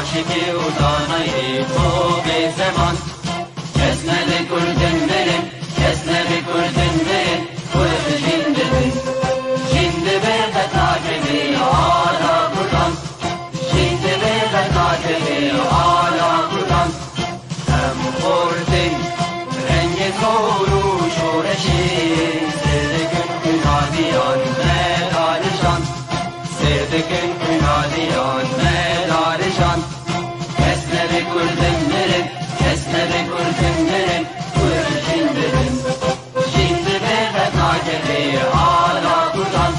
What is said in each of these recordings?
عاشقی و دانایی تو به زمان کس نده کردن برن کس نده کردن برن کرد جنده بن جنده به تاجبی آلا کردن جنده به تاجبی آلا کردن هم خوردن رنگ کورو شورشی سردکن کنادیان مدارشان سردکن کنادیان مدارشان کس نده کردن برن کس نده کردن برن کرد جنده بن جنده به تاجبی آلا کردن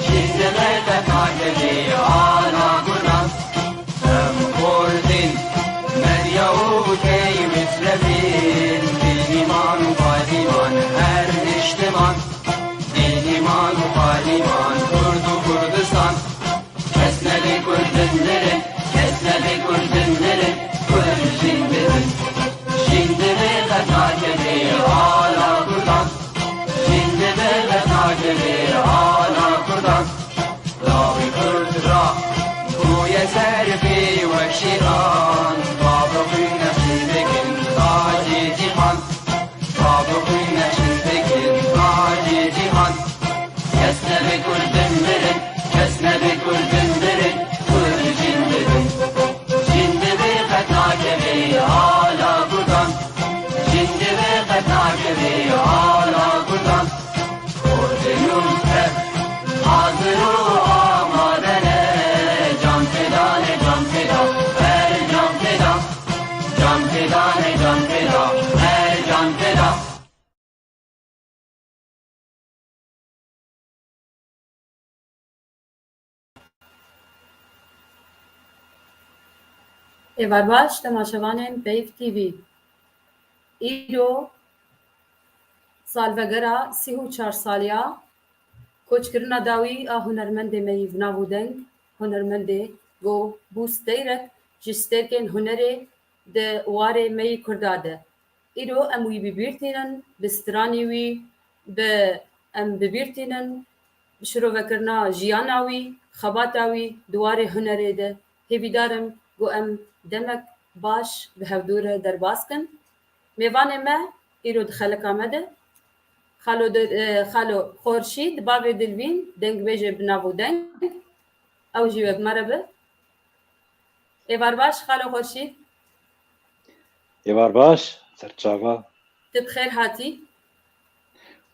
جنده به تاجبی آلا کردن هم خوردن مریو کی مثلبین دیمان و پادیمان هر اجتماع دیمان و پادیمان کرد و کردستان کس نده کردن برن کس نده کردن برن کرد جنده بن جنده به تاجبی آلا کردن جنده به تاجبی آلا کردن لاوی کرد را گوی سرفی و شیران بابا خوی نشی بکن تاجی جیهان بابا خوی نشی بکن تاجی جیهان کس نده کردن برن کس نده کردن برن کرد جنده بن جنده به تاجبی آلا کردن جنده به تاجبی آلا کردن کردنون هر حاضر و آمادنه جان فدانه جان فدا هر جان فدا جان فدانه جان فدا هر جان فدا ایوار باش تماشاوانên Peyv TV îro salvegera 34 saliya koçkirina dawî a hunermendê me yî nav û deng hunermendê got bû stêrek ji stêrkên hunerê di warê me yî Kurda de. Îro em wî bibîrtînin bi stranî wî bi em bibîrtînin şirovekirina jiyana wî xebata wî di warê hunerê de hêvîdarim got em demek baş bi hevdûr re derbas kin. Mêvanê me îro di xeleka me de Xalo Xorşîd bavê Dilvîn dengbêjê bi nav û deng ew jî wek me re bi. Êvar baş Xalo Xorşîd Êvar baş serçava tu bi xêr hatî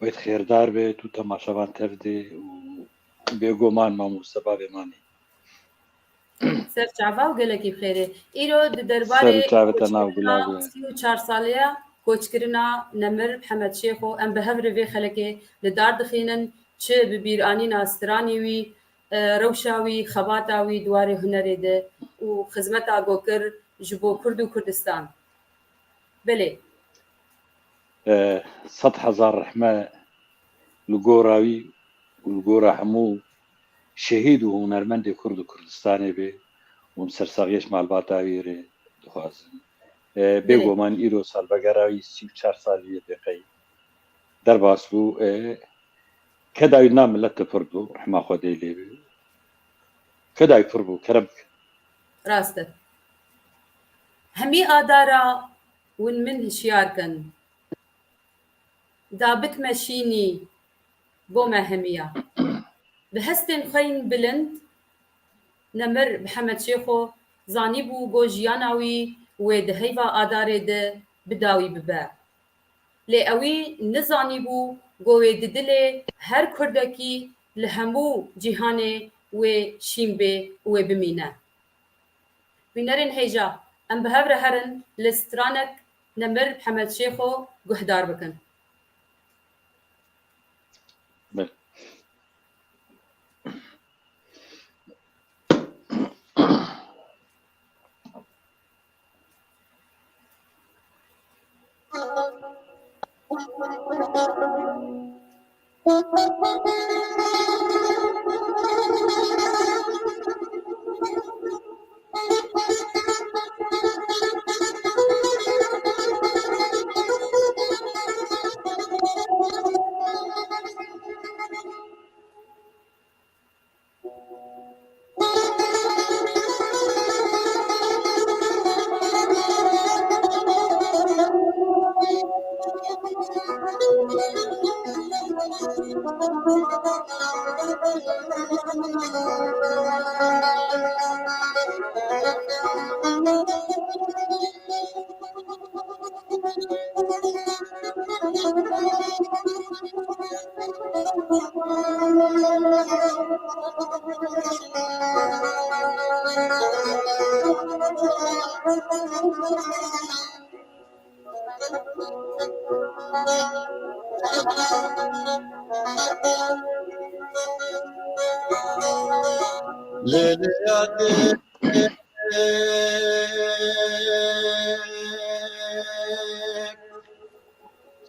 wê xêrdar be tu temaşavan tev de û bêguman mamûste bavê manî serçava û gelekî bi xêrê. Îro di derbarê serçave te nav gulav be 34 saliya koçkirina Nemir Hemed Şêxo em bi hev rê vê xelekê li dar dixînin çi bi bîranîna stranî wî rewşa wî xebata wî di warê hunerê de û xizmeta gokir ji bo Kurd û Kurdistan. Belê sed hezar rehme li gora wî û li gora hemû şehîd û hunermendê Kurd û Kurdistanê bê û sersaxiyê malbata wî rê dixwazim bêguman îro salvegera wî 34 saliyê pêqey derbas bû kedayî na milletê pir bû rehma Xwedê lê bê kedayî pir bû kerem bike rast e. Hemî adara win min hişyar kin da bikmeşînî bo me hemiya bi hestên xwe yên bilind Nemir Hemed Şêxo zanîbû got jiyana wî wê di heyva adarê de bidawî bibe. Lê ew ê nizanîbû got wê di dilê her Kurdekî li hemû cîhanê wê şîn bê û wê bimîne. Wînerên hêja em bi hev re herin li stranek Nemir Hemed Şêxo guhdar bikin.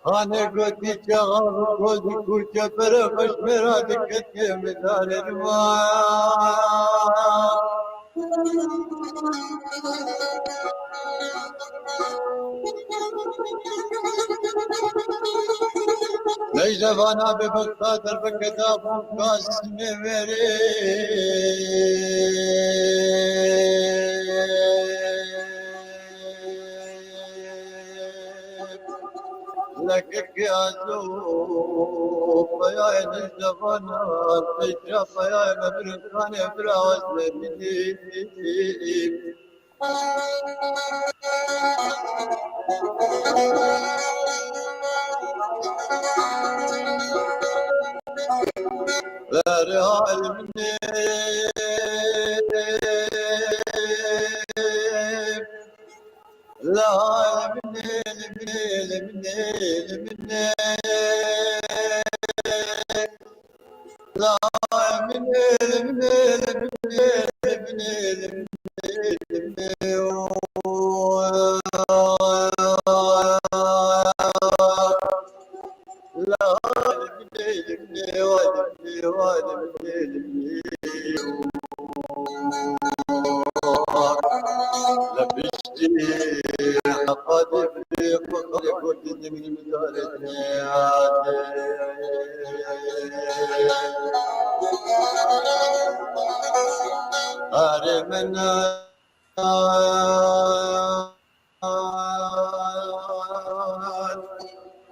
خانه گوتی چغال گوزی کوچه بره خوش مرا دکت که مدار رما نجدوانا به بخاطر به کتابم قاسم میری لك يازو فيا نجدوانا تشرب فيا مبركان بلا وزن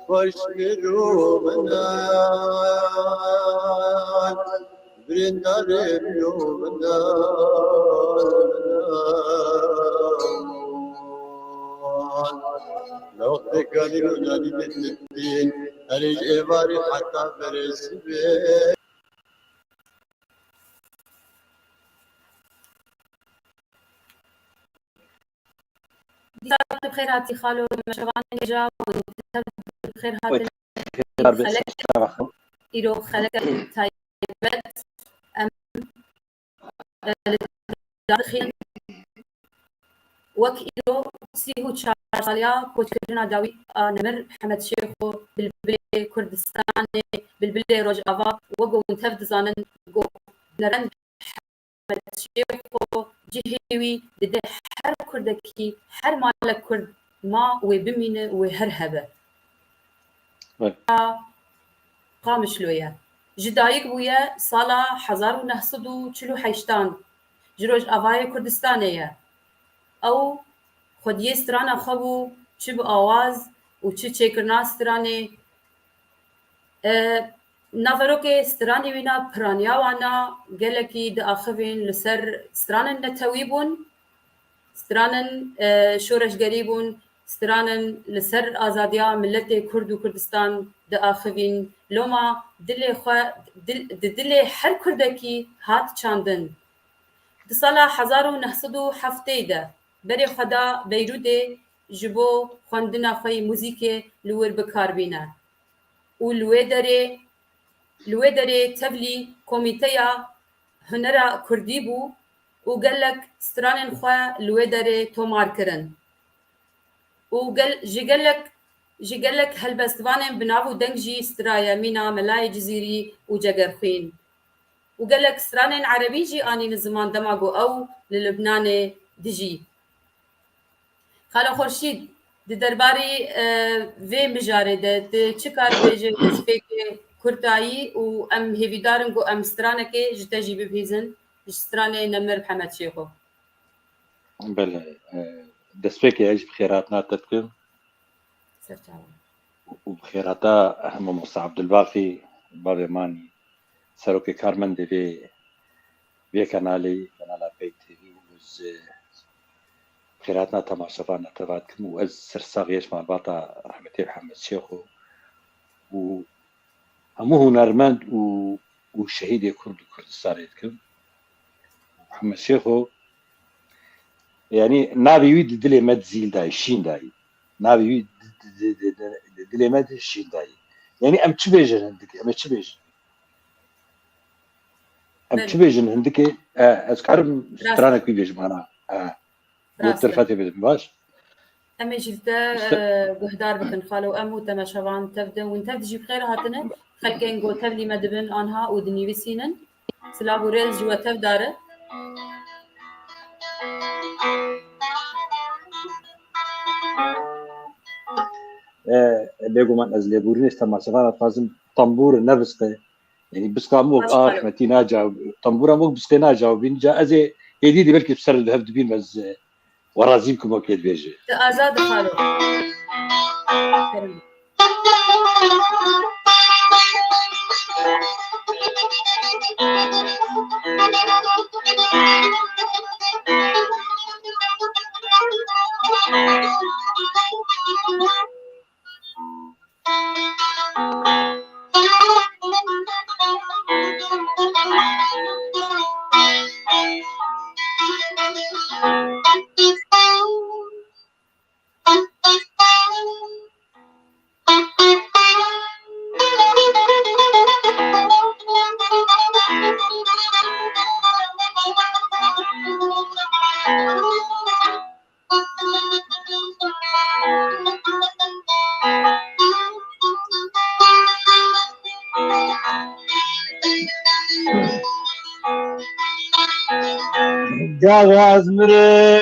خوشگلو منال برندارم یو منال لو تقالي نجاني بالدين أريج إباري حتى برسبي بخير هاتي خالو مشغان نجا بخير هاتي خلق إيرو خلق تايبت أم لدخين وك إيرو سيهو تشار ساليا كوتكرنا داوي نمر محمد شيخو بالبلي كردستان بالبلي روجافا وقو انتفد زانن قو نرن محمد شيخو جهوي دده هر كردكي هر مالك كرد ما وبمينه وهرهبه قامش لويا جدايق بويا سالا 1948 جروج آوای کردستانیه او خودی استران خبو چه به آواز و چه چکرنا استرانه نافروک استرانی وینا پرانیا وانا گلکی د آخوین لسر استرانن نتویبون استرانن شورش گریبون استرانن لسر آزادیا ملت کرد و کردستان د آخوین لوما دل هر کردکی هات چاندن د سالا 1907 ده بری خدا بیروده جبو خواندنا خوی موزیک لور بکاربینه و لوی داره تبلی کمیتیا هنر کردی بو و گلک سترانن خواه لوی داره تومار کرن و جگلک هلبستوانن بناو دنگجی سترایا مینا ملای جزیری و جگرخوین و گلک سترانن عربی جی آنین زمان دماغو او للبنان دجی خالا خورشید د درباری وی مجاره ده چه کار بیجه فکر کردایی و ام هیویدارن گو ام سترانه که جتجی ببیزن سترانه نمر محمد شیخو بله دسپیکی ایج بخیراتنا تذكر وبخيراتا هم موسى عبد الباقي بابي ماني سەرۆکی کارمەندێ بێ کەناڵی پێی تیوی وز خێراتنا تەماشەفان نەتەباتکردن و ئەس سەرساغیەش مالباتە ڕەحمەتی محەممەد شێخ و هەموو هونەرمەند و شەهیدێ کورد و کوردستانێت کرد محەممەد شێخ و یعنی ناوی وی دلێ مەد زیلدایی شیندایی ناوی وی دلێ مەد شیندایی یعنی ئەم چ بێژن هەندێک ئەمە چ بێژن ئەم چ بێژن هەندێکێ ئەسکارم سترانێکی بێژمانە ترفەتێ بێت باش ئەمێ ژیلتە گوهدار بکەن خاڵە و ئەم و تەمەشەوان تەفدە ون تەف دژی بخێر هاتنە خەلکێن گۆ تەفلی مەدبن ئانها و دنیویسینن سلااو و رێز جووە تەف دارە بێگومان ئەز لێبوورنێش تەماشەوان ئەتخوازم تەمبور نەبسقێ يعني بسقى مو احمتي ناجا طنبوره مو بسقي ناجا وبينجا ازي يديدي بلكي بسر الذهب دبين بس ورازيمكم وكيد بيجي ازاد خالو جواز مره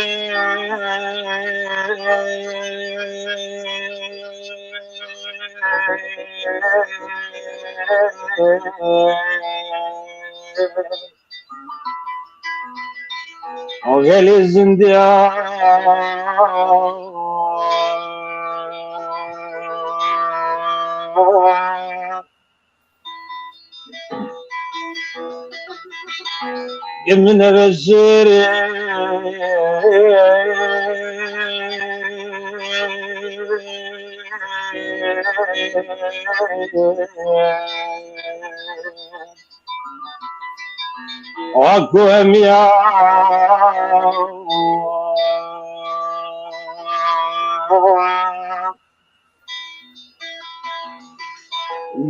اوغل زندیا من بشير وقوم يا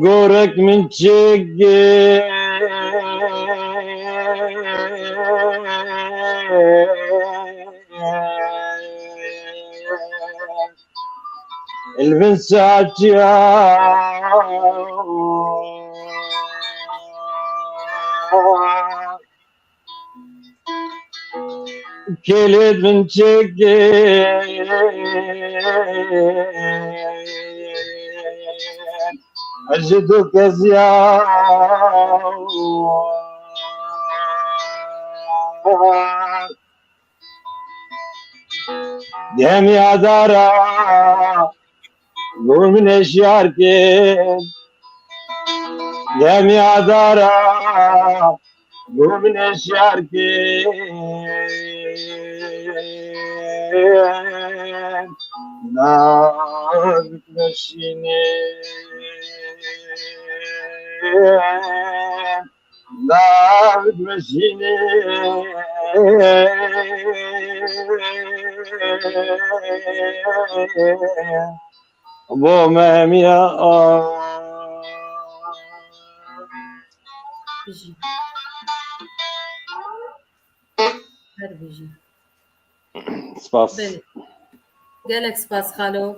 قورك من شقي البنسات كلت من شقي أجدك زيان دهمي عدارة قول من اشياركين دهمي عدارة قول من اشياركين نار تمشيني نار تمشيني ابو ماميا بيجي هر بيجي سپاس قالك سباس خالو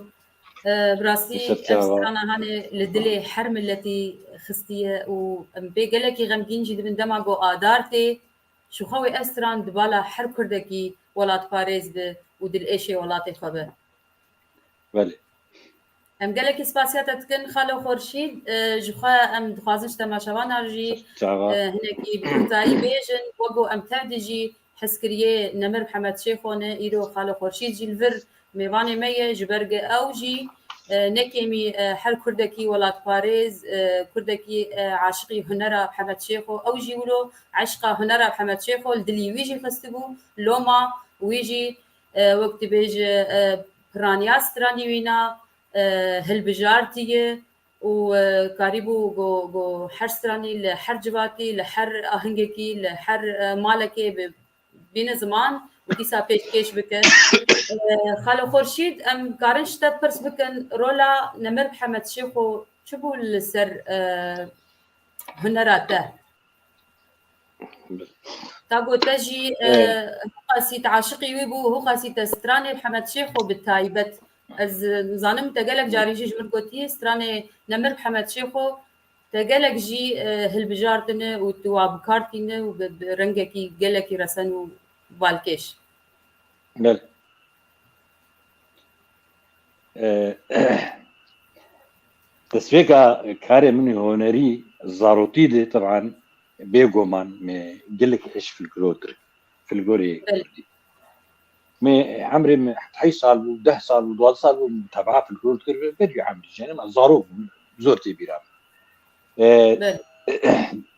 براسي أنا هاني لدلي حرم التي خستية وبيقالك غمجين جد من دماغو آدارتي شو خوي أستران دبالا حر كردكي ولات باريز ب ودل إيشي ولاتي خبر بله ام قالك سباسيات تكن خالو خورشيد جخا ام دخوازنش تماشاوان هرجي هناكي بكتاي بيجن وقو ام تهدجي حسكريه نمر محمد شيخونه ايرو خالو خورشيد جي الفر ميواني ميه جبرقه اوجي نكيمي هر كردكي ولات باريز كردكي عاشقي هنرا محمد شيخو أو جيولو عشقة هنرا محمد شيخو الدلي ويجي خستبو لوما ويجي وقت بيج برانياس تراني وينا هالبجارتي وكاريبو جو حر ستراني لحر جباتي لحر أهنجكي لحر مالكي بين زمان وديسا بيش كيش بك خالو خورشيد ام كارنش تبرس بكن رولا نمر محمد شيخو شبو السر هنراته تاقو تجي قاسي تعاشقي ويبو هو قاسي تستراني محمد شيخو بالتايبت از زانم تقلق جاري جيج مرقوتي ستراني نمر محمد شيخو تقلق جي هالبجارتنا وتواب كارتينا وبرنجكي قلقي رسن وبالكيش بله تسويقا كاري مني هونري زاروتي دي طبعا بيغومان مي قلك ايش في الجروتر في الجوري مي عمري حي صال و10 صال و12 صال متابعه في الجروتر بدي عمري يعني ما زارو زورتي بيرام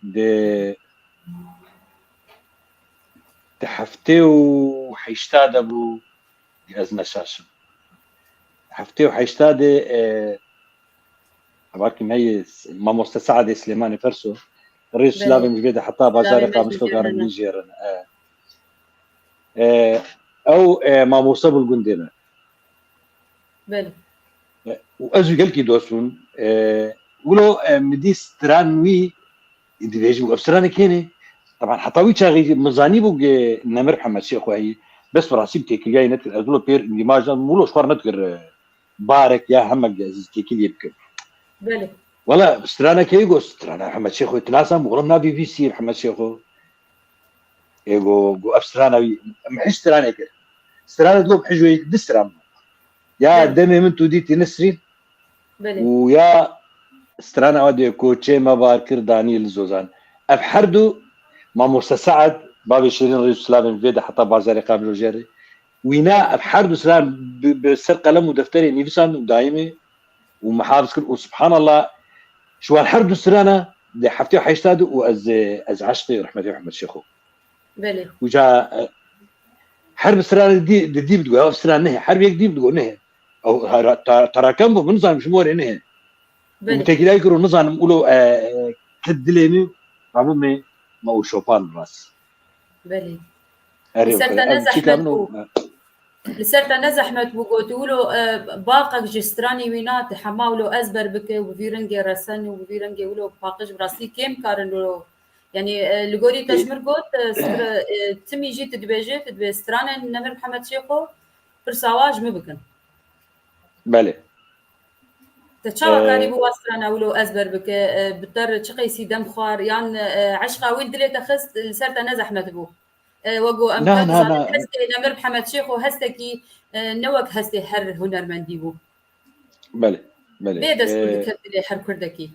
دي تحفتيو حيشتادبو أزمة شاشة حفتيو حيشتادي أباركي ميز ما مستساعد سليماني فرسو الرئيس سلامي مجبيدة حطها بازارقة مستوى قارن نيجيرن أو ما موصبو القندينة بله وأزو قلكي دوسون ولو مديس ترانوي إدي بيجي أبسراني كيني طبعا حطاوي شاغي مزاني بوق نمر محمد شيخ وهي بس براسي بتيكل جاي نتر ازولو بير ليماجا مولو شوار نتر بارك يا همك تيكل يبكر بله والله سترانا كيغو سترانا محمد شيخ تلاسا مغرمنا بي في سي محمد شيخ ايغو جو ابسترانا محش سترانا كده سترانا دلو بحجوي دسترام يا دمي من تو ديتي نسرين بله ويا سترانا ودي كوتشي ما باركر دانيال زوزان افحردو ما مستساعد بابي شيرين رئيس سلام فيدا حتى بازاري قابل وجاري وينا بحرب سلام بسر قلم ودفتري نيفسان دايمي ومحافظ كل وسبحان الله شو الحرب السرانة دي حفتي حيشتادوا واز عشقي رحمة محمد شيخو بله وجا حرب السرانة دي بدو السرانة نهي حرب يك دي بدو نهي او تراكم بنظام شموري نهي ومتاكد يقولوا نظام نقولوا كدليمي عمومي ما هو شوبان راس بله لسرتا نزح متبوغو تقولوا باقك جستراني وينات حماولو أزبر بك وفيرنجي رسن وفيرنجي ولو باقش براسي كيم كارنو يعني لغوري تشمر قوت تمي جي تدبيجي تدبيسترانا نمر محمد شيخو برساواج مبكن بله تشاو كاريبو واسرانا ولو أزبر بك بتر تشقيسي دم خوار يعني عشقا وين دليت أخست لسرتا نزح متبوغ وقو أمكان هستي نمر محمد شيخ وهستكي نوك هستي حر هنرمندي بو بله بيدس كل حر كردكي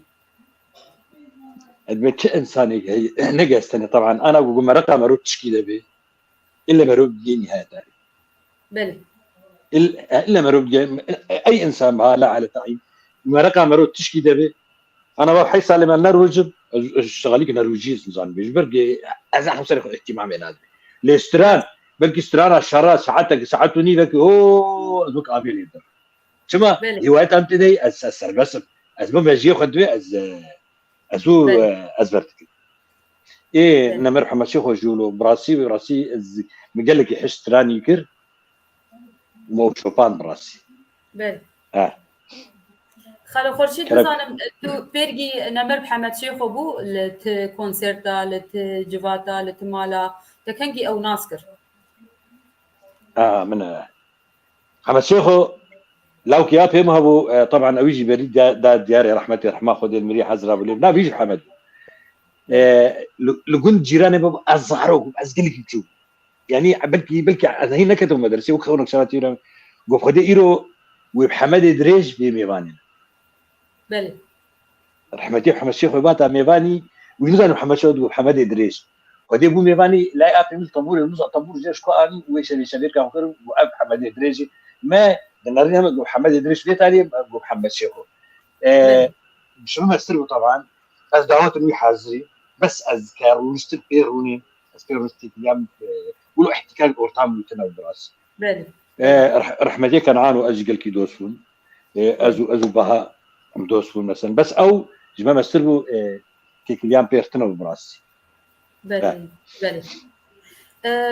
البيت إنساني هي نجستني طبعا أنا أقول مرقة مرود تشكيلة به إلا مرود جيني هذا بله إلا مرود جيني أي إنسان معاه لا على تعيين مرقة مرود تشكيلة به أنا ما بحس على ما نروج اشتغليك نروجيز نظام بيجبرجي أزاح مصرخ اهتمام هذا الاستران بلكي استران الشرا ساعات ونيفك هو ذوك عامل يقدر شما هوايات امتدي اسر بس اسباب اجي خدوي ازو ازبرتك ايه نمر محمد شيخ وجولو براسي مقال لك يحس استران يكر مو شوبان براسي بل خالو خورشيد نظام تو بيرجي نمر محمد شيخ بو لت كونسرتا لت جفاتا لت مالا تكنجي او ناسكر من محمد شيخو لو كياب هم هو طبعا اويجي بريد دا دياري رحمتي رحمه خذ المري حزره بلي لا بيجي محمد لقول جيراني بابا ازعروا ازقلك تشوف يعني بلكي هي نكتوا مدرسه وخونك شاتيرا قف خدي ايرو وبحمد دريج بميفاني بله رحمتي محمد شيخو باتا ميفاني وينزل محمد شود وحمد دريج ودي بو ميفاني لا ابي طابور النص طابور جيش قاني ويش اللي شبير كان خير واب حمد دريجي ما دنرني محمد إدريس ليه تاني محمد شيخو مش ممثل طبعا از دعوات انه يحاضري بس از كارونستي بيروني از كارونستي يام ولو احتكاك اورتام يتناول دراسه بله رحمتي كان عانو اجل كي دوسون ازو بها ام دوسون مثلا بس او جما مثلو كي كليام بيرتناول دراسه بله بله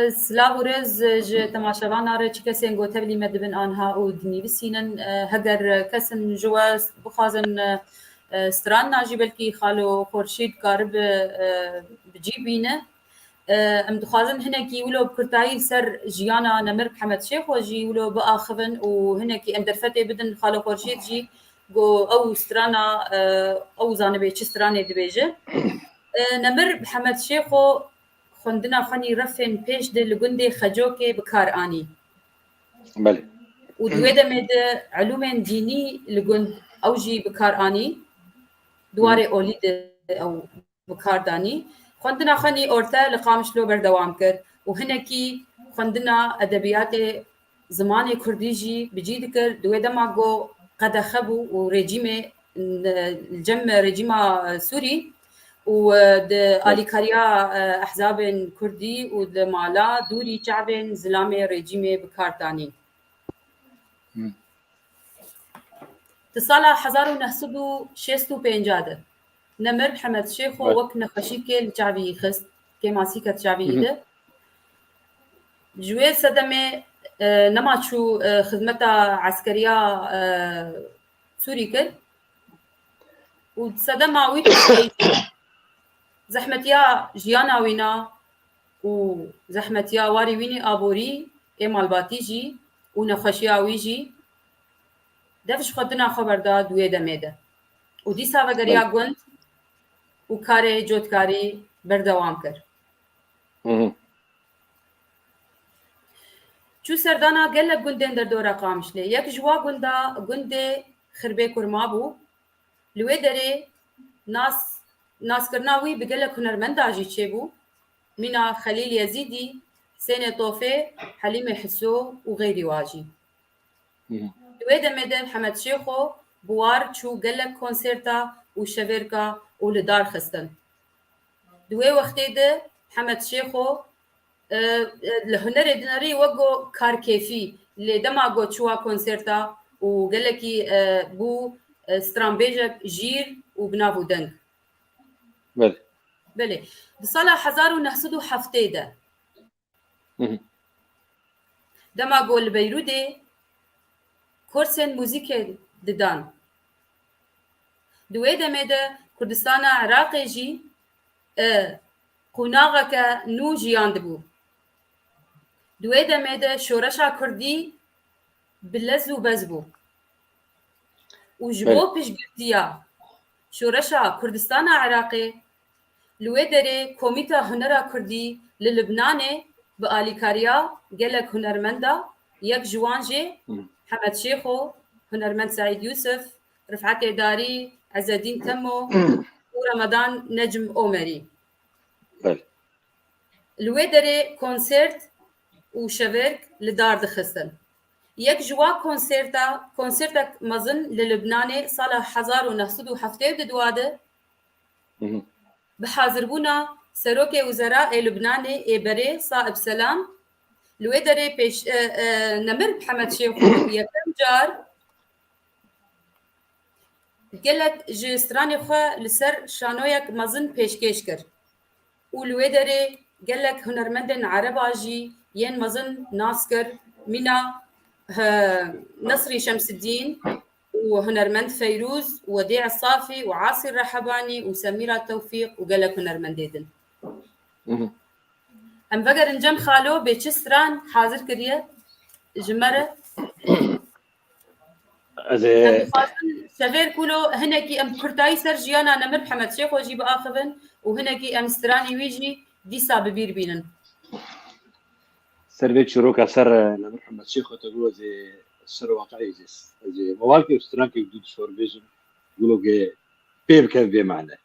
سلاورز ج تماشاوان آره چی کسی انگو تبلی مدبن آنها او دنی بسینن هگر کسن جواز بخوازن ستران ناجی بلکی خالو خورشید کارب بجیبینه ام دخوازن هنکی ولو بکرتایی سر جیانا نمر محمد شیخ و جی ولو بآخفن و هنکی ام درفته بدن خالو خورشید جی گو او سترانا او زانبه چی سترانه دبیجه نمر محمد شیخ و خندنا خني رفن بيش دل لجندي خجوكي بكار آني. بله. ودويدا مد علوم ديني لجند أوجي بكار آني. دواري أوليد أو بكار داني. خندنا خني أورتا لقامش لو بردوام كر وهناكي خندنا أدبيات زماني كرديجي بجيد كر دويدا ماغو قد خبو ورجيمة الجم رجيمة سوري ود آلیکاریا احزاب کردی ود مالا دوری شعب زلام رژیم بکارتانی. تصال 1965 نمر محمد شیخ وقت نخشی که الشعبی خست که ماسیکت شعبی ده. جوی صدمه نماشو خدمت عسکریا سوری کرد و صدمه عویت زحمتيا جيانا وينا وزحمتيا واري ويني آبوري إمال باتيجي ونخشيا ويجي دفش خدنا خبر داد ويدا ميدا ودي ساوه غريا قوند وكاري جوتكاري بردوام كر چو سردانا قلب قندين در دورا قامش لي يك جوا قنده خربي كرمابو لوي داري ناس کرناوی بگله هنرمنداجی چه بو مینا خلیل یزیدی سین طوفه حلیم حسو و غیری واجی دوی دمده محمد شیخو بوار چو گله کنسرتا و شورکا و لدار خستن دوی وقتی ده محمد شیخو لهنر دنری وگو کار کیفی لدما گو چوا کنسرتا و گله کی بو سترامبیجک جیر و بنابو دنگ بله بله بسال 1907 ده دما گول بیروده کورسن موزیک ددان دوی دمه ده کردستان عراقی جی قناغه که نو جیان دبو دوی دمه ده شورشا کردی بلزو بزبو و جبو پیش گردیا شورشا کردستان عراقی لوی داره کمیتا هنرا کردی للبنان به آلیکاریا گلک هنرمندا یک جوانجه حمد شیخو هنرمند سعید یوسف رفعت داری عزالدین تمو و رمضان نجم عمری لوی داره کنسرت و شورک لدار دخستن یک جوا کنسرتك مظن للبنان سال 1907 دواده بحاضربونا سروك وزراء لبنان إبرة صائب سلام لوي دري بيش نمر محمد شيخ يكم جار قالك جستراني خو لسر شانويك مظن بيشكش كر ولوي دري قالك هنرمندن عرباجي ين مظن ناسكر منا نصري شمس الدين وهنرمند فيروز وديع الصافي وعاصي الرحباني وسميرة توفيق وقالك هنرمنديدن ام بقر انجم خالو بيتشستران حاضر كريه جمرة شغير كولو هناكي ام كرتاي سرجيانا نمر محمد شيخ وجيب آخذن وهناكي ام ستراني ويجي ديسا ببير بينن سربيت شروكا سر محمد شيخ وتقول زي سر واقعي زي موالكي وسترانكي جديد شور بيجن يقولوا جي بيب كيف بمعنى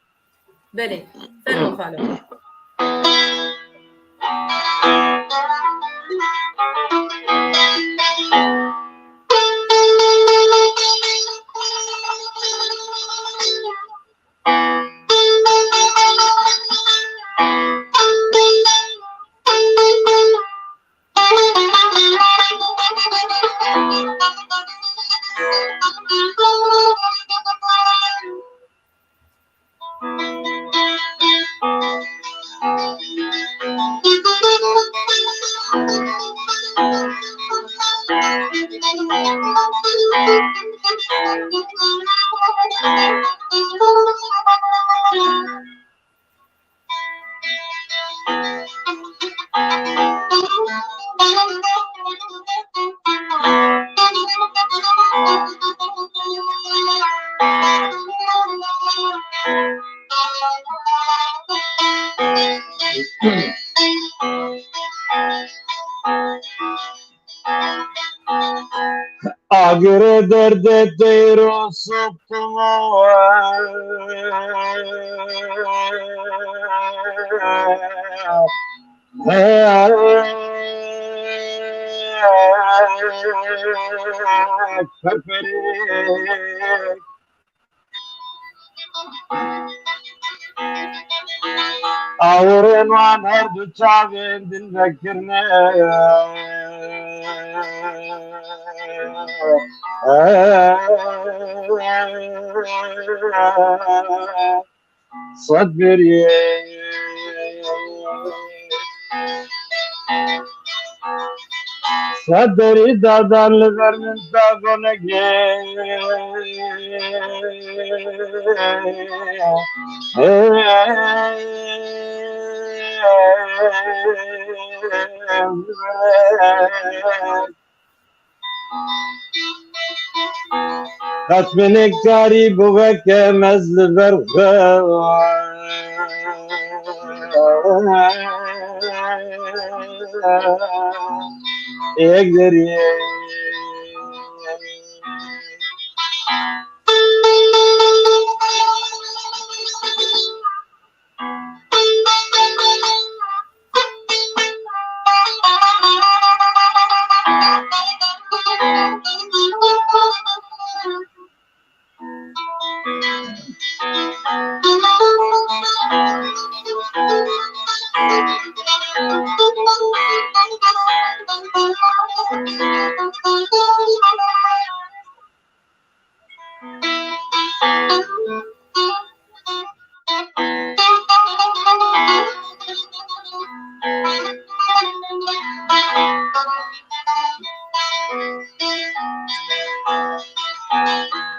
بلي سر خالو اگر درد دیر و صبتم آورین وان هر دو چاوین دل ذکرنا صبري صدري دادان لغر من خشمنك كاري بوغك مزل برغا يقدر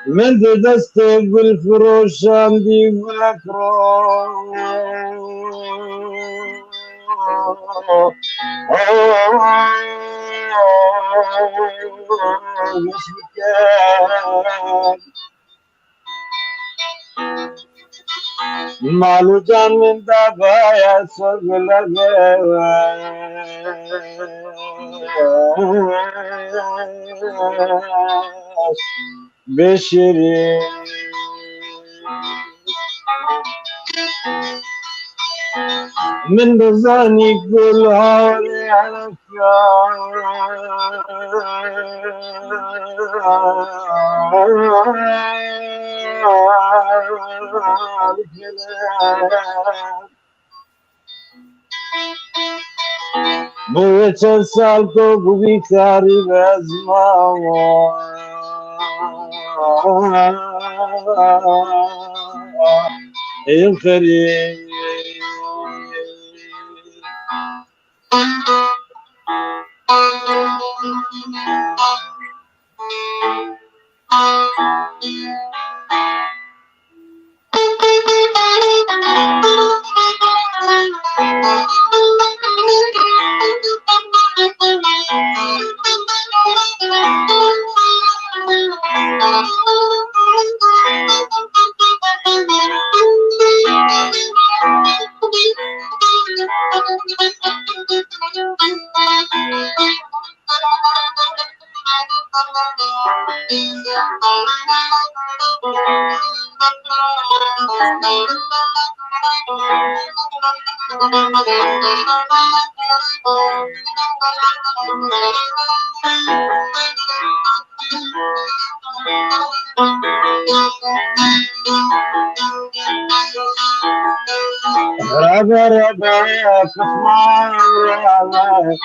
من دست گل فروشم دی گلک مالو جان من دبایا سوگل بشری من بزانی گل هاری بوی چند سال تو بودی کاری بزمان ای خری رابر بيا كمان رابر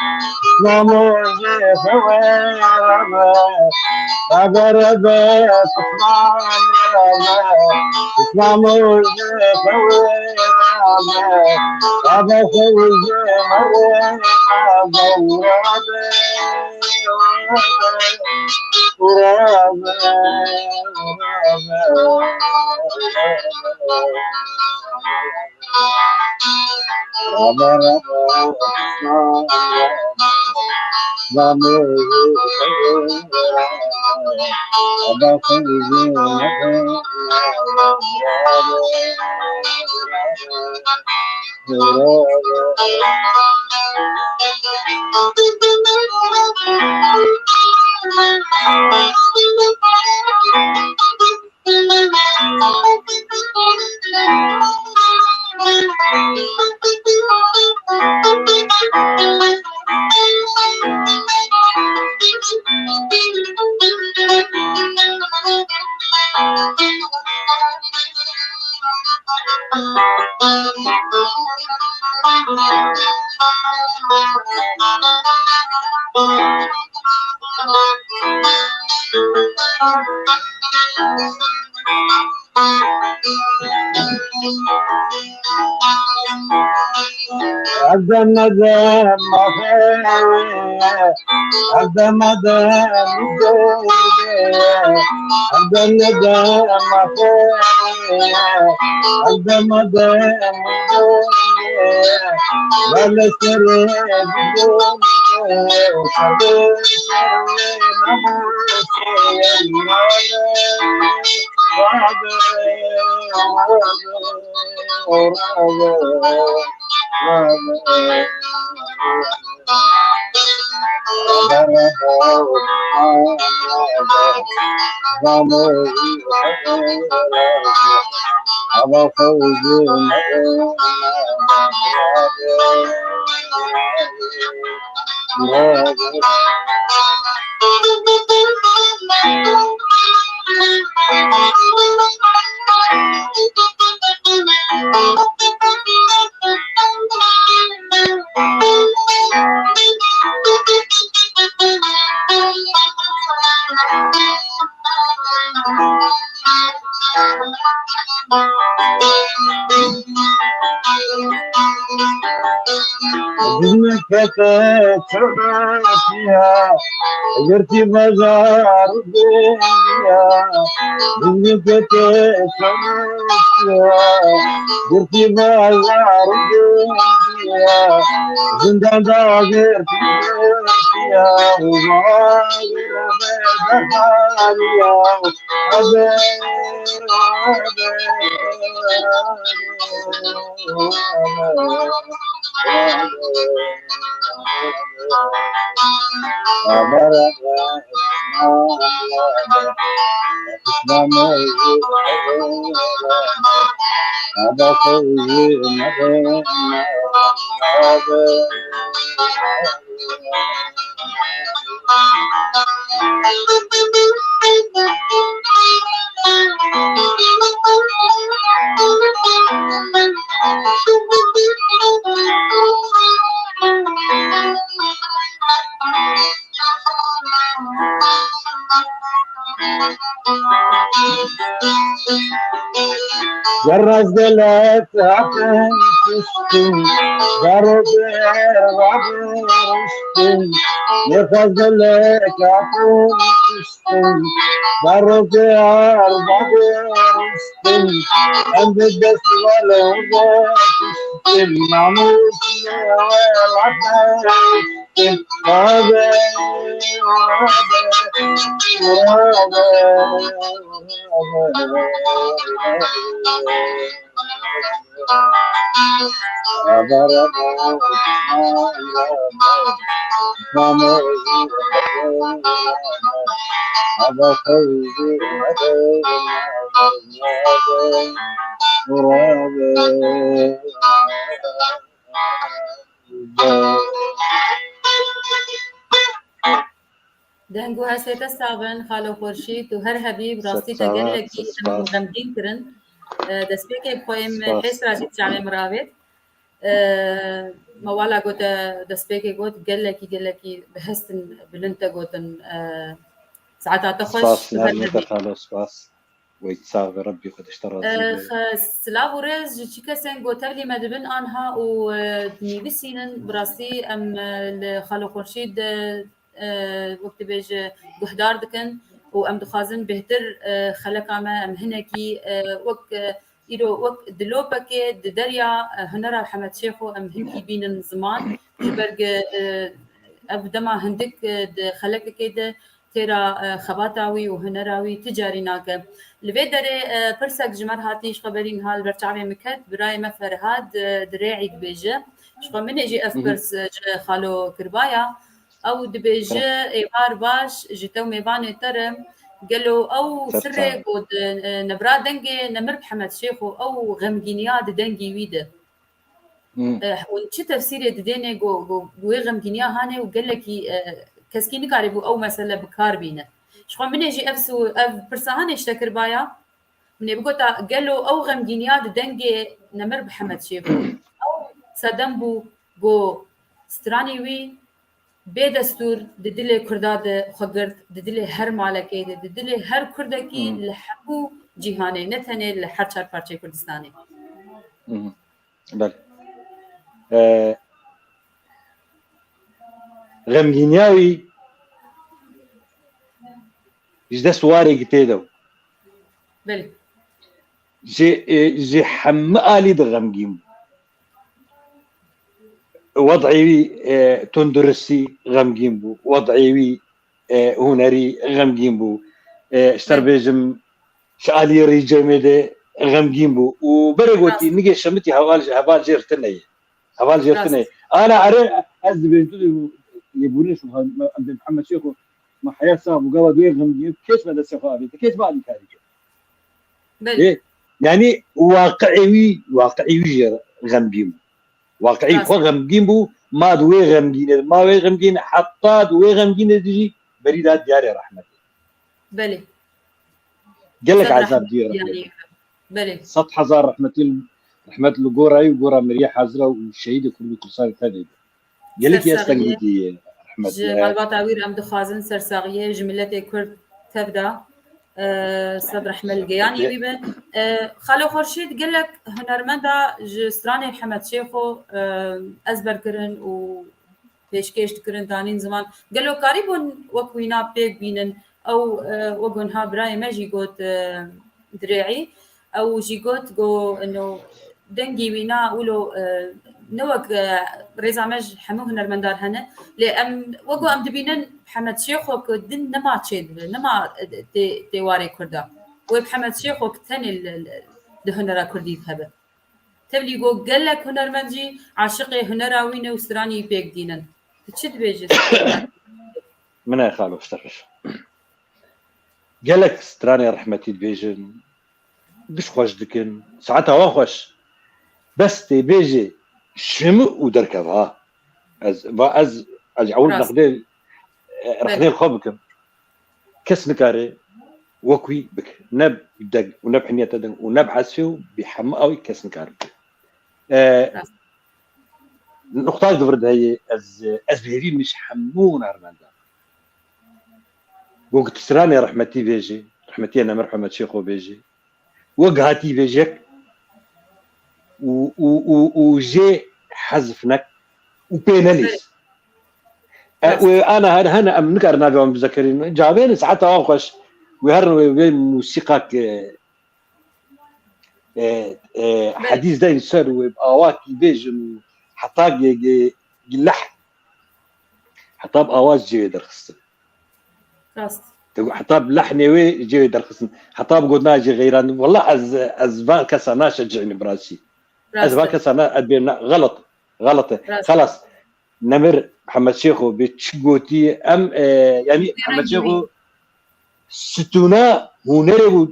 نموذج خوي رابر بيا كمان رابر نموذج خوي رابر خوي Gerti bazar dünya, dünyada sanatçıya. Gerti bazar dünya, zindanda gerti ya. جرز دلت عفن تشتم ضرب وعبرشتم يخز دلت عفن تشتم ضرب وعبرشتم عند الدس ولو تشتم معموس والعبرشتم هذا دهنگو هسته ساغن خالو خورشید و هر حبیب راستی تگلکی ام غمگین کرن دستی که بخوایم حس راجب جامعه مراود موالا قوت دستی که قوت گلکی بهستن بلنتا قوتن ساعتها خوش سپاس نرمي خالو سپاس ويتساغ ربي قد اشترى سلاف ورز جي كسن قوتبلي مدبن آنها و نيبسينن براسي ام خالو خورشید وقت بيج جهدار دكن وام دخازن بهتر خلق عما ام هنكي وك إيرو وك دلوبك دريا هنرا محمد شيخو ام هنكي بين زمان جبرج أبدما هندك خلق كده ترى خباتاوي وهنراوي تجاري ناقة لبيدري برسك جمر هاتيش خبرين هال برتعبي مكت براي مفر هاد دريعي دبيجة شو من يجي أفكرس خالو كربايا أو دبيجة إيبار باش جتو ميباني ترم قالوا أو سري قد نبرا دنجي نمر محمد شيخو أو غمجينياد دنجي ويده وش تفسير دديني جو غمجينيا هاني وقال لك كسكيني كاربو أو مسألة بكار بينا شو من يجي أفسو برسهاني اشتكر بايا من يبقى قال له أو غمجينيات دنجي نمر بحمد شيخو أو سدنبو جو ستراني بێدەستور ددلێ کوردا خۆگرت ددلێ هەر مالەکەی ددلێ هەر کوردێکی لە هەموو جیهانێ نەتەنێ لە هەر چار پارچەی کوردستانی. غەمگینیاوی ژدە سوارێکی تێدە و جێ هەمە ئالی دەغەمگین وضعي تندرسي غمجين بو وضعي هنري غمجين بو اشتربيجم شالي ريجمده غمجين بو وبرغوتي نيجي شمتي هوال جيرتني انا عارف از بنتو يبوني شو عبد محمد شيخو ما حياه صاحب وقبض وين غمجين كيف بدا سفاري كيف بعد كاري يعني واقعي غمجين واقعي خو غمجين بو ما دوي غمجين ما وي غمجين حتى دوي غمجين تجي بريدات دياري رحمتي بلي قال لك عذاب ديار يعني بلي سطح هزار رحمة القوراي وقورا مريح حزرة والشهيدة كل صار ثاني قال لك يا استنجدي رحمة الله البطاوير ام دخازن سرساغيه جملتي كرد تبدا صدر رحمة القياني بيبن خالو خورشيد قال لك هنرمندا جستراني محمد شيخو ازبر كرن و پیشکش کردن دانین زمان قالوا قريبون وكوينا بيك بينن او وقنها براي ما جيقوت دريعي او جيقوت جو انه دنجي وينا ولو نوك ريزامج حمو هنرمندار هنا لأم وقو ام دبينن محمد شيخو كدن نما تشيد نما تيواري كردا ومحمد شيخو كتني لهنرا كردي هبه تبلي جو قال لك هنرمنجي عاشقي هنراوينه وسراني بيك دينن تشد بيجي من يا خالو اشترش قال لك ستراني رحمتي بيجن بش خوش دكن ساعتها واخوش بس تي بيجي شمو ودركبها از عول نقدي رخدي الخوبكم كس نكاري وكوي بك نب دق ونب حنيه تدق ونب حسفيو بحمقوي كس نكاري النقطة دبرد هي از بهري مش حمون ارمندا وقت سراني رحمتي بيجي رحمتي انا مرحمة شيخو بيجي وقهاتي بيجيك وجي حذفنك وبيناليز وانا هنا امنكر نابي مذكرين جابين ساعتها واخش وهرن بين موسيقى حديث ده يصير وباواكي بيجن حطاب يلح حطاب اواز جي درخص حطاب لحني وي جي درخص حطاب قلنا جي غيران والله از باك سنه شجعني براسي از باك سنه ادبينا غلط خلاص نمر محمد شيخو بتشغوتي ام يعني محمد شيخو ستونا هنرو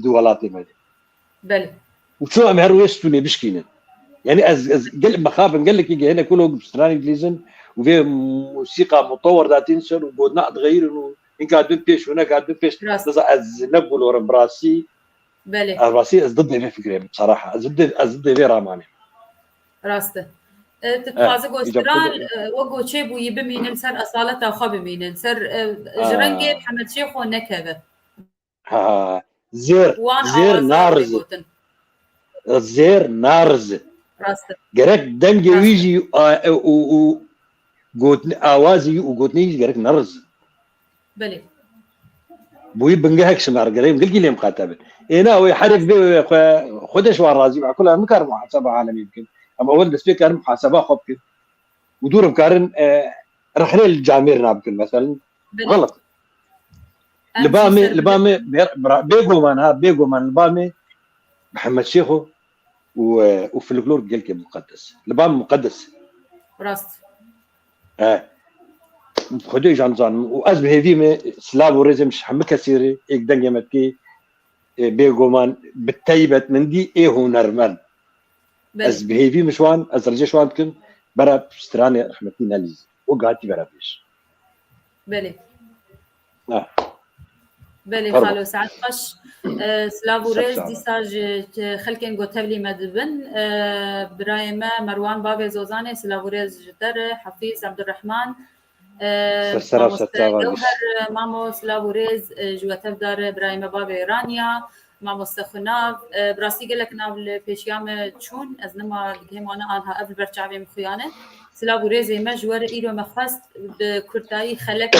دولاتي مالي بل وشو ام هرو يستوني بشكينا يعني از قلب مخاف قال لك يجي هنا كله بستراني انجليزن وفي موسيقى مطور ذات انسر وبودنا تغير ان قاعد بيش هنا قاعد بيش از نقول ورا براسي بلي براسي از ضد فكري بصراحه از ضد في راماني راسته تتفازق وستران وقو تشيبو يبمين سر اصالته خبمين سر جرنجي محمد شيخو نكبه زير نارز راسته جرك دنجي ويجي و قوتني اوازي وقوتني جرك نرز بلي بوي بنجهك شمار قريب قل لي مقاتبه هنا ويحرك بي خدش والرازي مع كلها مكار محاسبه عالمي يمكن اما اول سبيكر محاسبه خبك ودور مكارن رحله الجامير نابكن مثلا غلط لبامي بيجو مان لبامي محمد شيخو وفي الفلور قال مقدس لبامي مقدس راست خدي جانزان واز بهذيمه سلاف ورزم مش حمك كثير يقدر يمتكي بيجومان بالتيبه من دي ايه هو نرمال از بهذي مشوان از رجع شوان كن برا ستراني رحمتي ناليز وقعدتي برا بيش بلي بله تفضل. خالو سعد قش سلاوورز دیساج خلکن گوتولی مدبن برایم مروان باب زوزانه سلاوورز جدر حفیظ عبدالرحمن سرسرا ستاوا جوهر مامو سلاوورز جواتف دار برایم باب ایرانیا مامو سخناف براسی گلک ناول پیشیام چون از نما گهمانه آنها قبل برچاوی مخیانه سلاوورز مجور ایرو مخواست به کردایی خلک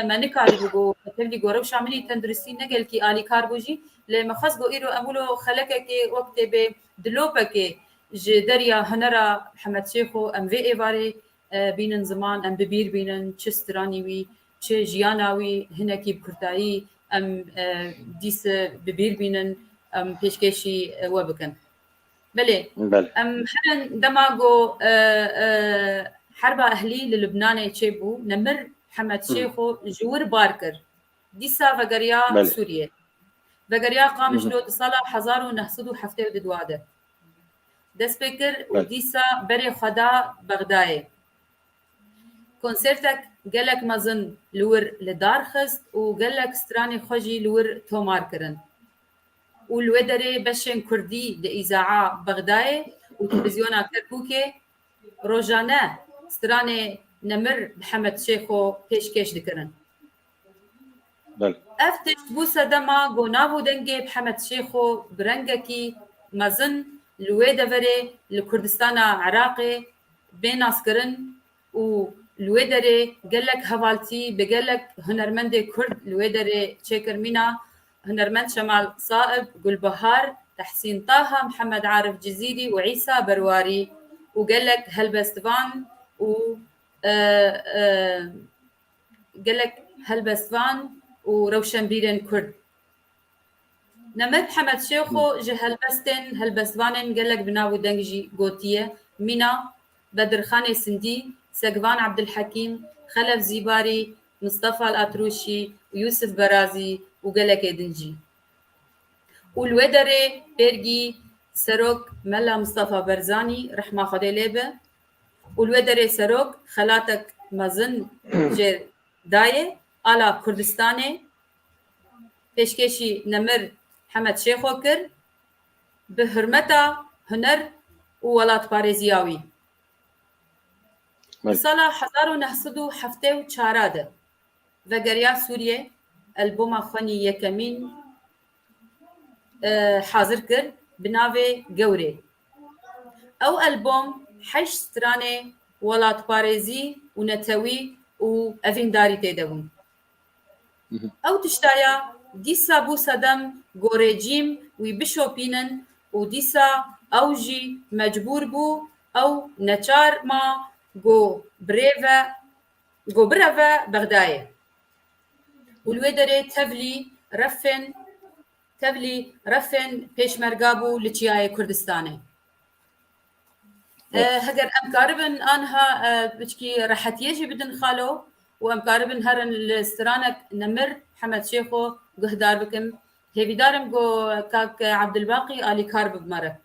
منی کاری بگو تبلی گورو شاملی تندرستی نگل کی آلی کار بوجی لما خاص گو ایرو امولو خلکه کی وقت به دلوپه کی جدریا هنرا محمد شیخو ام وی ایواری بینن زمان ام ببیر بینن چه سترانی وی چه جیاناوی هنکی بکردایی ام دیس ببیر بینن ام پیشکشی و بکن بله ام حرن دماغو حرب اهلی للبنان چبو نمر محمد شیخو جور باركر ديسا وغريا سوريا وغريا قام جلود صلاة 1972 دست بكر وديسا بري خدا بغداي كونسرتك قالك مزن لور لدار خست وقالك ستراني خوجي لور تومار كرن والودري بشن كردي لإذاعة بغداي وتلفزيونا كركوكي روجانا ستراني نمر محمد شيخو پیشکش دکرن. افتش بوسه دما گونابو دنگه محمد شيخو برنگکی مزن لوی دوره لکردستان عراقی بین اسکرن و لوی دره گلک حوالتی بگلک هنرمند کرد لوی دره چکر مینا هنرمند شمال صائب گلبهار تحسين طه محمد عارف جزيري وعيسى برواري وقالك هلبستفان و قالك هلبستفان وروشن بيرن كرد نمد محمد شيخو جهلبستن هلبستفان قالك بناو دنجي قوتية مينا بدر خان سندي سقفان عبد الحكيم خلف زيباري مصطفى الأطروشي ويوسف برازي وقالك دنجي والودري بيرجي سروك ملا مصطفى برزاني رحمة خدي ليبه والودري سروك خلاتك مزن جير داية على كردستاني پیشکشی نمر محمد شیخو کر به حرمتا هنر و ولات پارێزیاوی سالا 1974 ده وگریا سوریه البوما خونی یکمین حاضر کرد بناوی گوره او البوم 8 سترانه ولات پارێزی و نتوی و افینداری تیدبون او تشتایا دیسا بو صدم گوريجيم ويبشوبينن وديسا اوجي مجبور بو او نچار ما جو بريفا بغداية والودري تفلي رفن پیشمرگابو لچياي كردستاني هگر امكاربن انها بچكي راحت يجي بدن خالو وامكاربن هرن الاسترانك نمر محمد شيخو قهدار بكم هيفي دارم جو كاك عبد الباقي آلي كارب بمرة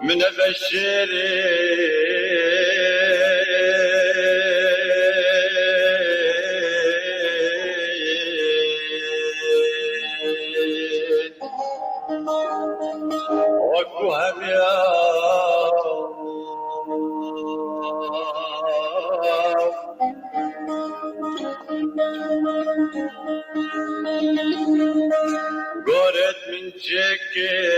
من بشير وكوهم يا قرت من جكيت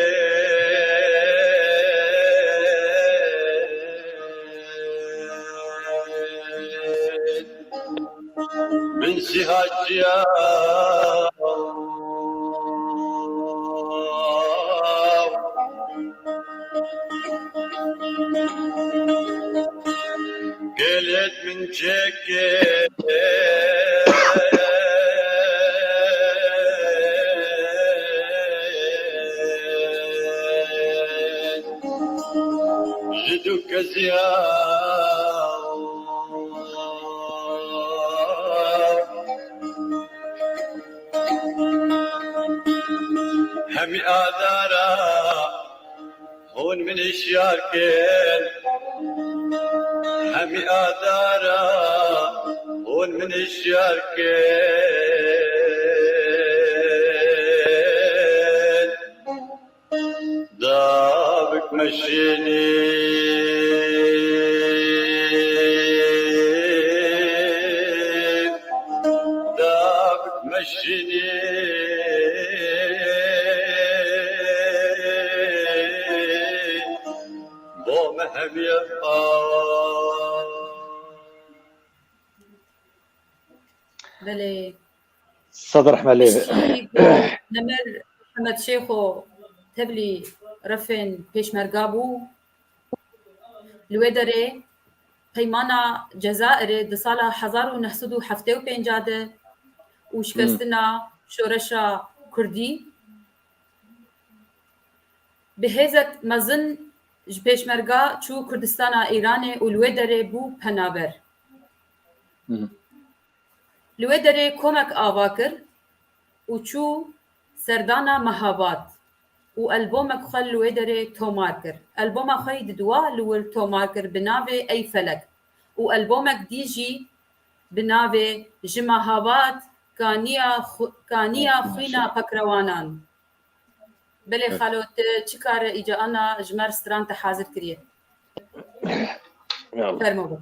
من سهاجيا قلت من جكيت جدك زيار همي آذارا هون من الشاركين همي آذارا هون من الشاركين دابك مشيني دابك مشيني بو مهمي بله صدر رحمة شي نمر محمد شيخو تبلي رفن پێشمەرگا لوێدەرێ پەیمانە جەزائرێ di sala 1975 de û şikestina şoreşa Kurdî bi hêzek mezin ji pêşmerga çû Kurdistana Îranê û li wê derê bû penaber. Li wê derê komek ava kir û çû serdana Mehabad û elbomek xwe li wê derê tomar kir. Elboma xwe di duwa li wir tomar kir bi navê Ey Felek û elbomek dî jî bi navê Ji Mehabad kaniya xwîna pekrewanan. Belê xalo te çi kare îcaana ji mer stran te hazir kiriye? Fermo bin.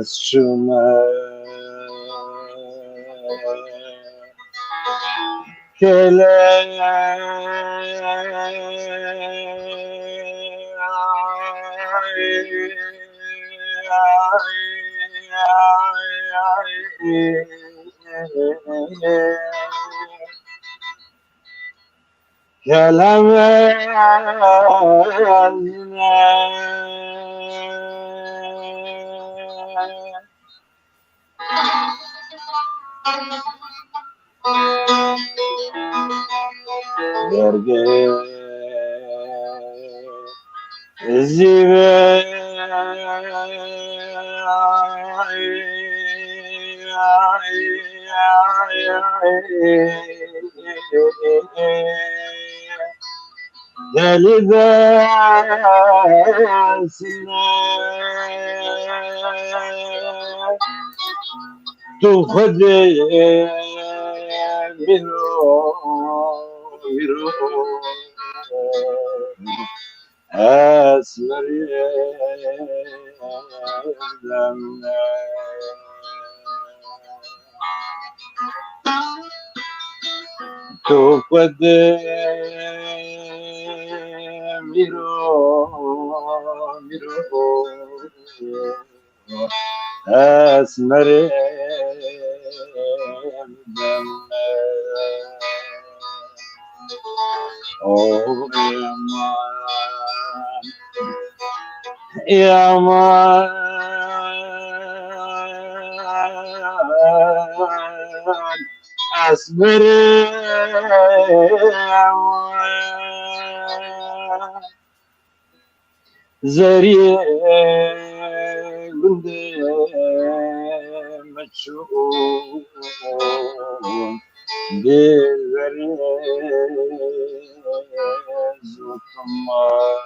از شما تو خود تو خود اسمر يا مان أصبر زري قند مشؤوم بالبريز وطمار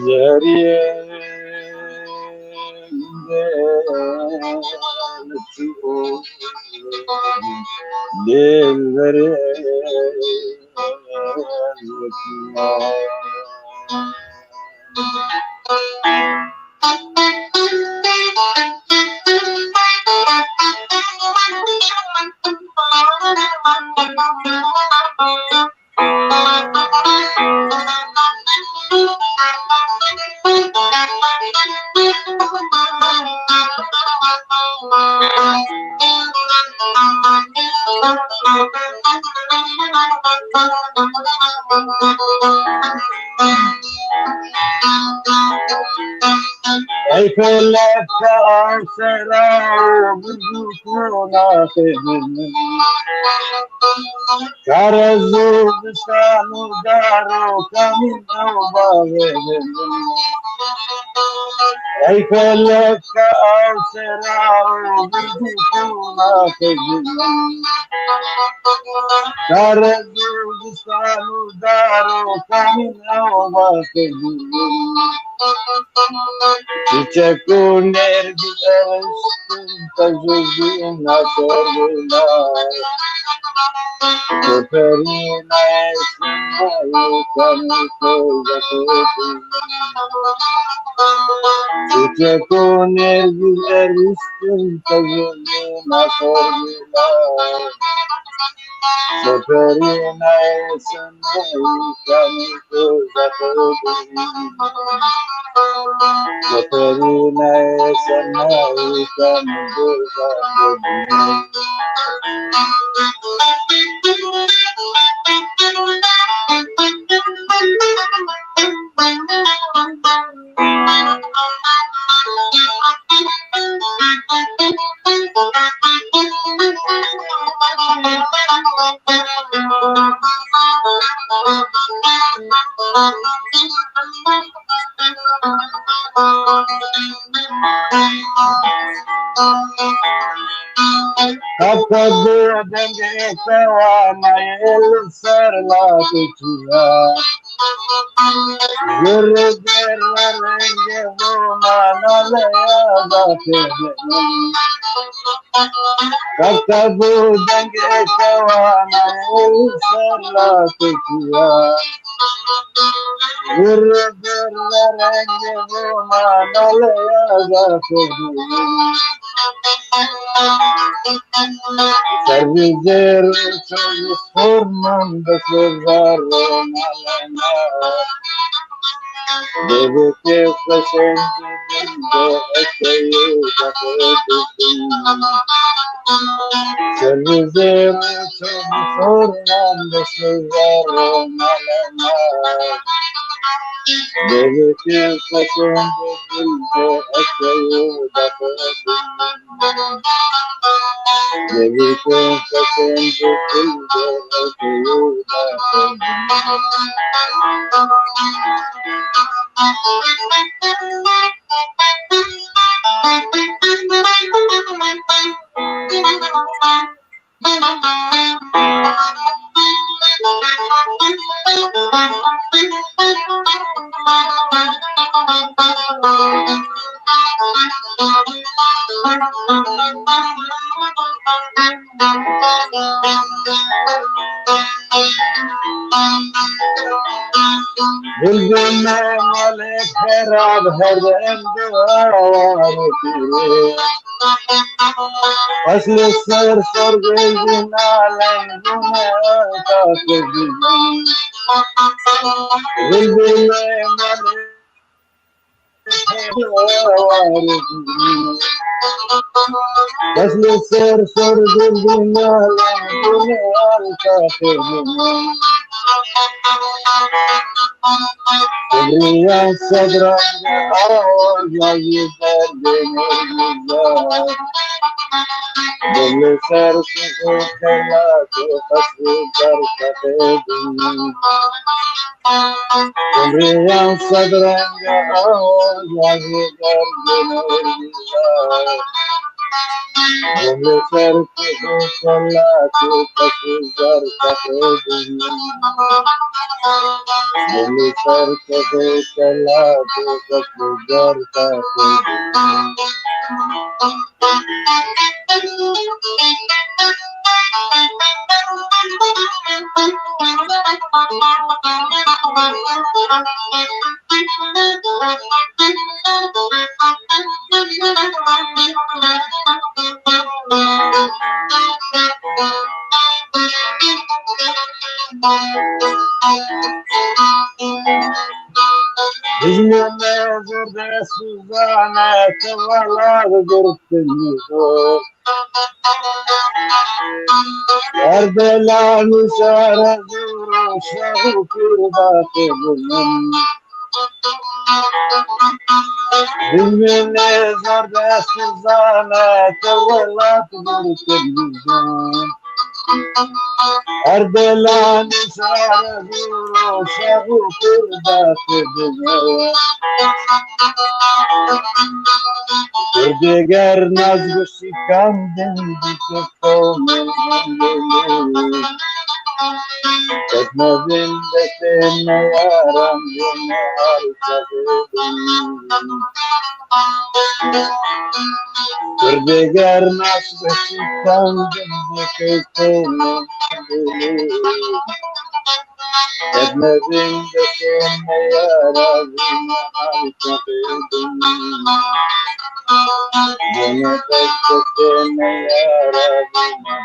زري مشؤوم بالبريز وطمار أي كلك أرسلا وبرزقنا خدمة كرزو بسانو دارو كمين وباغدن أي كلك أرسلا وبرزقنا خدمة كرزو بسانو دارو كمين وباغدن تكون نرجس تجوزينا كرنا تفرينا اسمعي تكون نرجس تجوزينا كرنا تفرينا اسمعي Katerina Samaika Muguza Akadu denge kawa mayel sarla kuchia Guru gerwa renge wo manale abate Akadu denge kawa mayel sarla kuchia Guru gerwa renge wo manale abate Servizero formando cerraro malana Deve que presente dentro este da Servizero formando cerraro malana Deve que presente dentro este da Deve que presente dentro este Bulbul male kharab herdem duarati asl sar sar gina languna takdi bulbul male asl sar sar gina languna takdi عمري صدرا أروج يقدر بالمزار باللي صار شوف كلات وقصدي ترتقي عمري صدرا أروج يقدر بالمزار باللي صار شوف كلات وقصدي ترتقي باللي صار كذا كلات وقصدي ترتقي بجنون زرد سوزانة ولا قدرت النزول أردلان سارة زورو شاوكر باقي بلن بجنون زرد سوزانة ولا قدرت النزول أردلان سارة زورو شاوكر باقي بلن Diğer nazlı şikandım dikkatim Etmedim de seni yaram yine alçadım Diğer nazlı şikandım dikkatim Etmedim de seni yaram yine alçadım Beni bekletme yarabime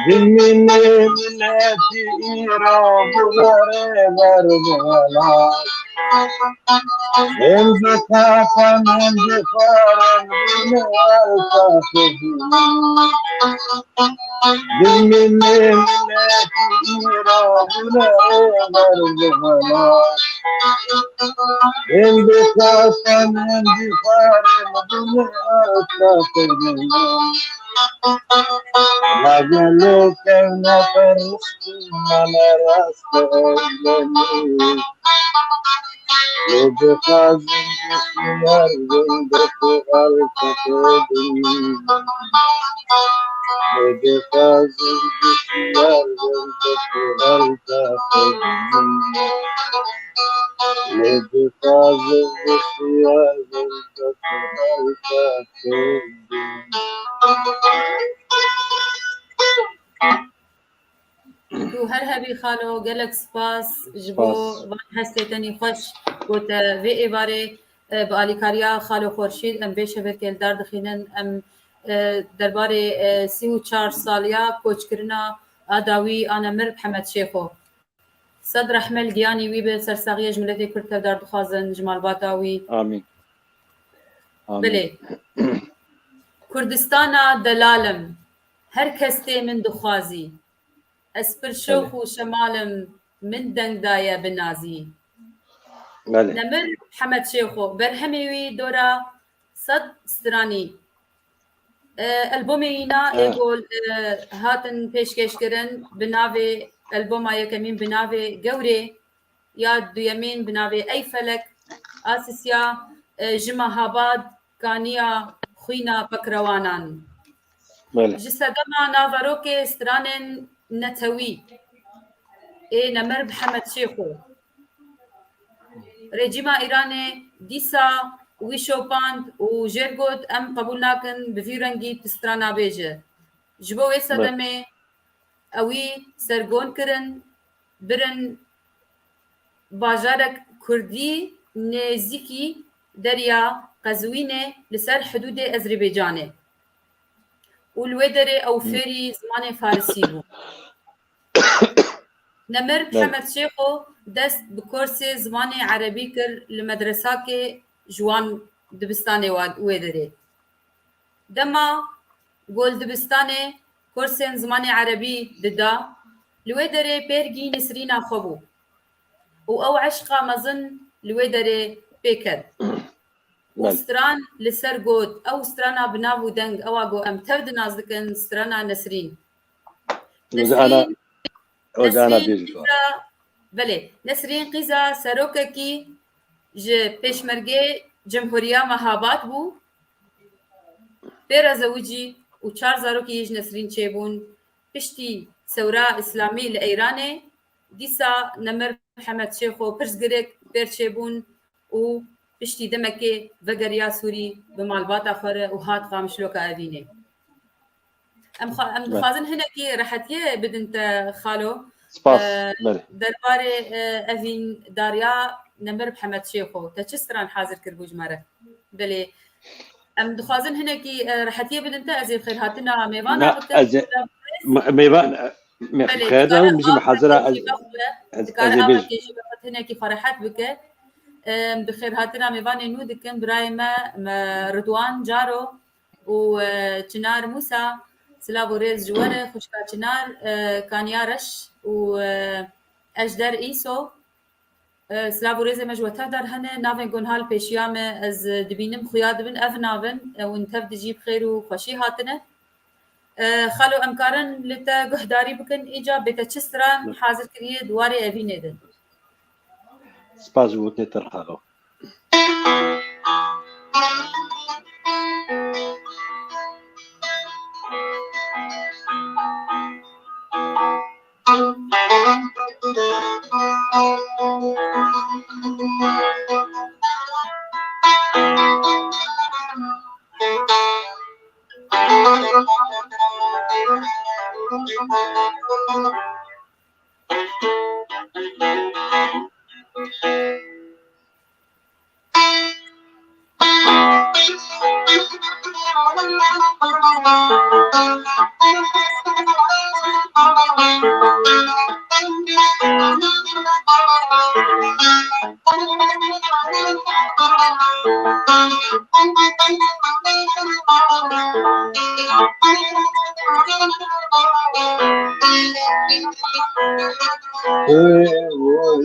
Dinle milleti İranlıları vermeler Emzi kafan emzi faran beni alçakıdım Dinle milleti İranlıları vermeler Emzi kafan emzi faran beni alçakıdım La gelo que una persona me rasta Lo que fazem desfiar dentro do alto Lo que fazem desfiar dentro do alto Lo que fazem desfiar dentro do alto تو هر هبی خالو گلک سپاس جبو وان هستیتنی خوش گوت وی ایواره با آلیکاریا خالو خورشید ام بیشه برکل در دخینن ام درباره 34 سالیا کوچ کرنا آداوی آنا مر محمد شیخو صد رحمل گیانی وی به سرساقی جملتی کرد در دخوازن جمال باتاوی آمین بله کردستانا دلالم هر کسته من دخوازی اسپر شوخ و شمالم من دنگ دایا بنازی بله نمر محمد شیخو برهمیوی دورا صد سترانی البومینا اگول هاتن پیشکش کرن بناوی البوما یکمین بناوی گوره یا دویمین بناوی ای فلک آسیسیا جمع هاباد کانیا خوینا پکروانان بله جسدما ناظروك استرانن نتوي نمر محمد شيخو رجيما إيراني ديسا ويشوباند وجيرغوت أم قبول ناكن بفيرنجي تسترانا بيجي جبو يسدمي أوي سرغون كرن برن باجارك كردي نزيكي دريا قزوينة لسر حدود أذربيجان والودري أو فيري زمان فارسي بو نمر محمد شيخو دست بكورسي زماني عربي كر لمدرسة جوان دبستاني ودري دما قول دبستاني كورسين زماني عربي ددا لودري بيرجي نسرينا خبو او عشقا مزن لودري بيكر وستران لسر قود او سترانا بنابو دنگ او اگو ام تبد نازدكن سترانا نسرين أنا بله نسرين قيزا سروككي پیشمرگه جمهوریه مهابات بو پیر زوجی و 4 زاروکی نسرین چیبون پشتی ثوره اسلامی لایرانه دیسا نمر محمد شیخو پرزگرک پیر چیبون و پشتی دمکه وگریا سوری بمالبات آخره و هات قامشلوک آدینه ام خازن هناكي راحتيه بدنت خالو سباس دربار افين داريا نمر محمد شيخو تشستران حاضر كربوج مره بلي ام دخازن هناكي راحتيه بدنت ازي خير هاتنا ميوانا ميوان خيرنا ومجي محاضره ازي بيجي هناكي فرحات بك بخير هاتنا ميوان نودكن برايما رضوان جارو وچنار موسى سلابو ريز جواره خوشكا چنار كانيارش و اجدر ايسو سلابو ريز مجوته در هنه ناوين گونهال پیشیام از دبینم خویاد بن اف ناوين ونتف دجيب خير و خوشي هاتنه خالو امكارن لتا گهداري بكن ايجا بيتا چسترا حاضر كريه دواري افينه دن سپاس بوتني ترخالو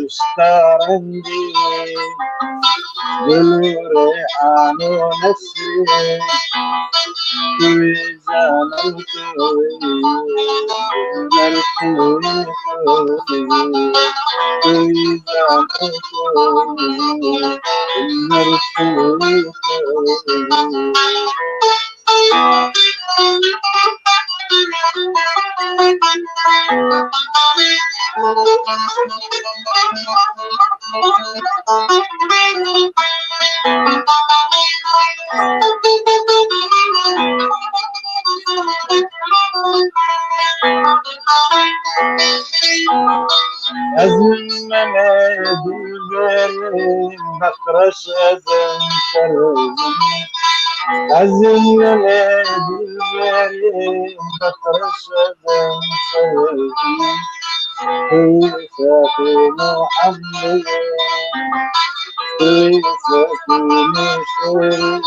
واشترندي بالريحان ونسري وزان الكوي وزان بخرش ازم سرزنی ازم نادی بخرش ازم سرزنی ساكن محمد ساكن شرير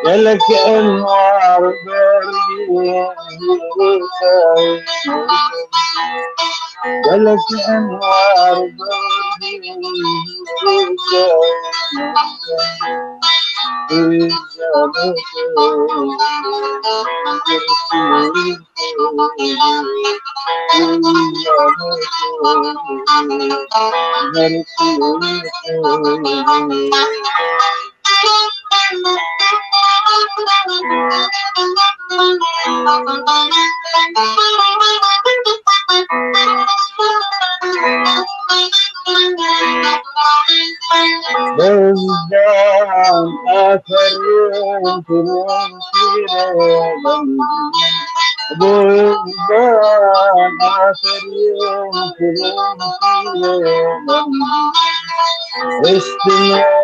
لك انوار لك انوار بزدان آخر يوم تنسينا بزدان آخر يوم تنسينا استنى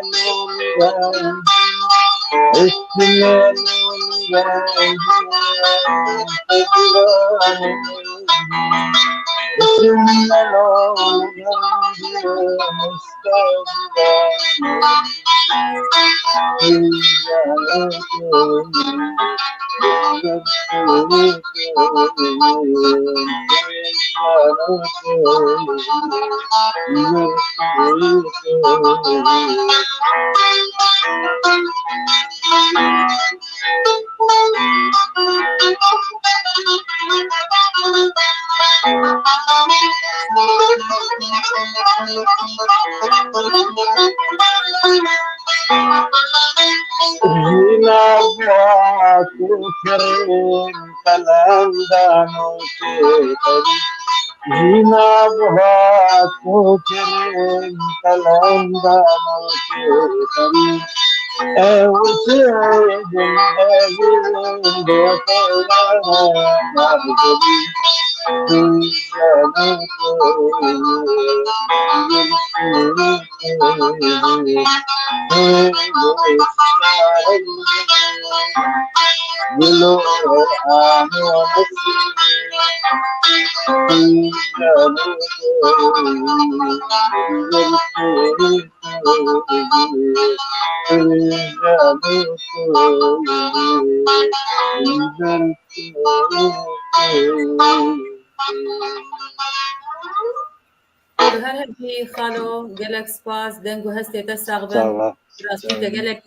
هر هدی خالو گلک سپاس دنگو هستی تساقبن ساوا راستی تگلک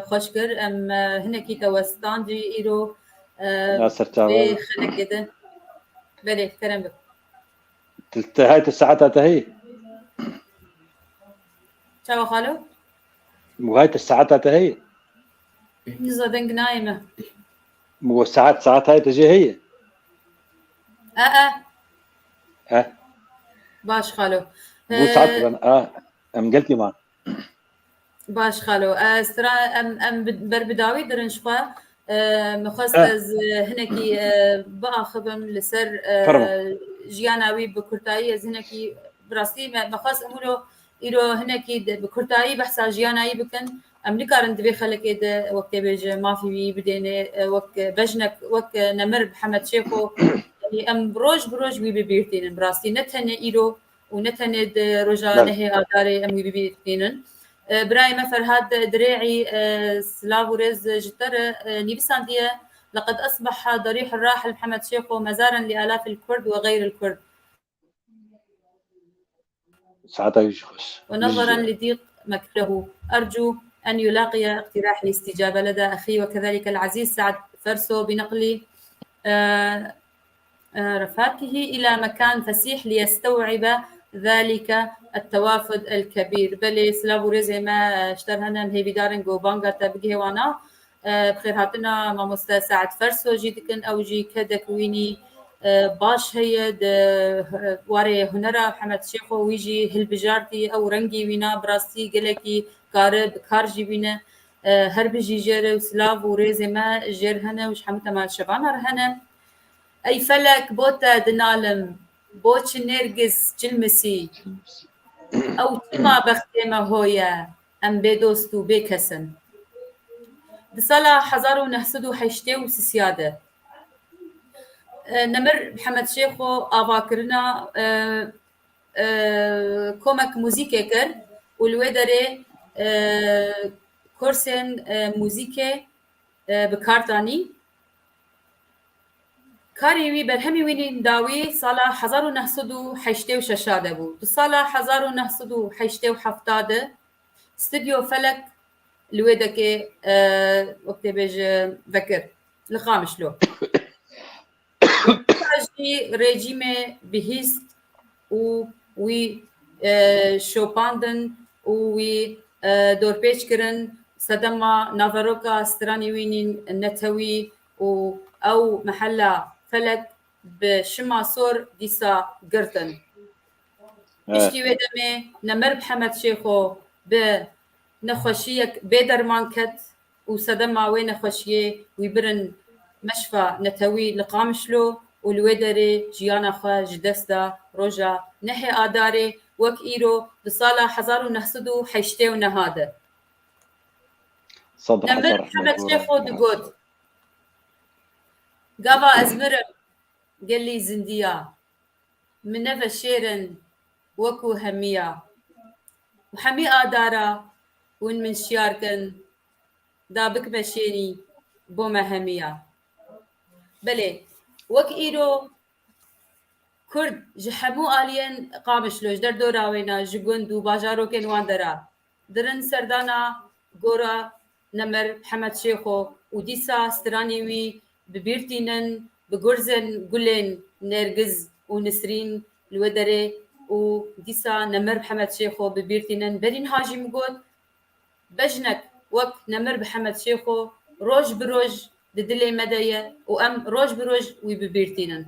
خوشکر ام هنکی توستان جی ایرو ناصر به تاوا خلق جدا بله کرم بک هاي الساعات هي چاو خالو وهاي الساعات هي نزا دنگ نايمة مو ساعات هاي تجي هي ها باش خالو مو ساعات ام قلتي ما باش خالو استرا ام بربداوي درنشخوا مخست أه. از هنكي باخبم لسر فرمو. جياناوي بكرتاي از هنكي براستي مخص امولو ايرو هنكي بكرتاي بحثا جياناي بكن ام نكارن دبي خلك ده وقت بيج ما في بدينه وقت بجنك وقت نمر محمد شيخو يعني ام بروج وي ببيرتين براستي نتنه ايرو ونتنه رجا نهي اداري ام وي ببيرتين برايم فرهاد دريعي سلافوريز جتر نيبساندية لقد أصبح ضريح الراحل محمد شيخو مزارا لآلاف الكرد وغير الكرد ساعتها يشخص ونظرا لضيق مكره أرجو أن يلاقي اقتراح الاستجابة لدى أخي وكذلك العزيز سعد فرسو بنقل رفاقه إلى مكان فسيح ليستوعب ذلك التوافد الكبير بل سلافوريزي ما اشترهنا هي بدارن جو بانغا تبقي وانا بخير هاتنا ما مستساعد فرسو جيدكن او جي كدك ويني باش هي واري هنرا محمد شيخو ويجي هالبجارتي او رنگي وينا براستي قلكي كارب كارجي وينا هر بجي جير وسلافوريزي ما جيرهنا وش حمتا مال شبانا رهنا أي فلك بوتا دنالم بوش نرجس جلمسي أو تما بختيمة هويا أم بدوستو بكسن بصلا حزارو نحسدو حيشتيو سيادة نمر محمد شيخو آفاكرنا كومك موزيكي كر والويدري كورسين موزيكي بكارتاني کاری وی برهمی وینین داوی سالا 1986 بو. تو سالا 1987 استوديو فلك الويدا كي وقت بيج ذكر لقامش له وكاجي ريجيمي بهيست وي شوباندن وي دور بيش كرن سدما نافاروكا ستراني وينين النتوي او محلا فلك بشما صور ديسا قرتن اشتي ويدمي نمر بحمد شيخو نخوشيك بيدرمان كت وسدما وين نخوشيه ويبرن مشفى نتوي لقامشلو والويدري جيانا خوا جدستا روجا نحي آداري وك إيرو بصالة حزارو نحسدو حيشتيو نهاده صدق نمر محمد شيخو دقود قابا أزمرم قال لي زنديا من نفا شيرن وكو همية وحمي آدارا وين من شياركن دابك مشيني بوما همية بلي وك إيرو كرد جحمو آليين قامش لوش در دورا وينا جگند و باجارو كن واندرا درن سردانا گورا نمر محمد شيخو وديسا سترانيوي ببيرتينن بگرزن گلين نرگز ونسرين الودري وديسا نمر محمد شيخو ببيرتينن برين هاجي مقود بجنك وك نمر محمد شيخو روج بروج ددلي مدايا وام روج بروج وببيرتينن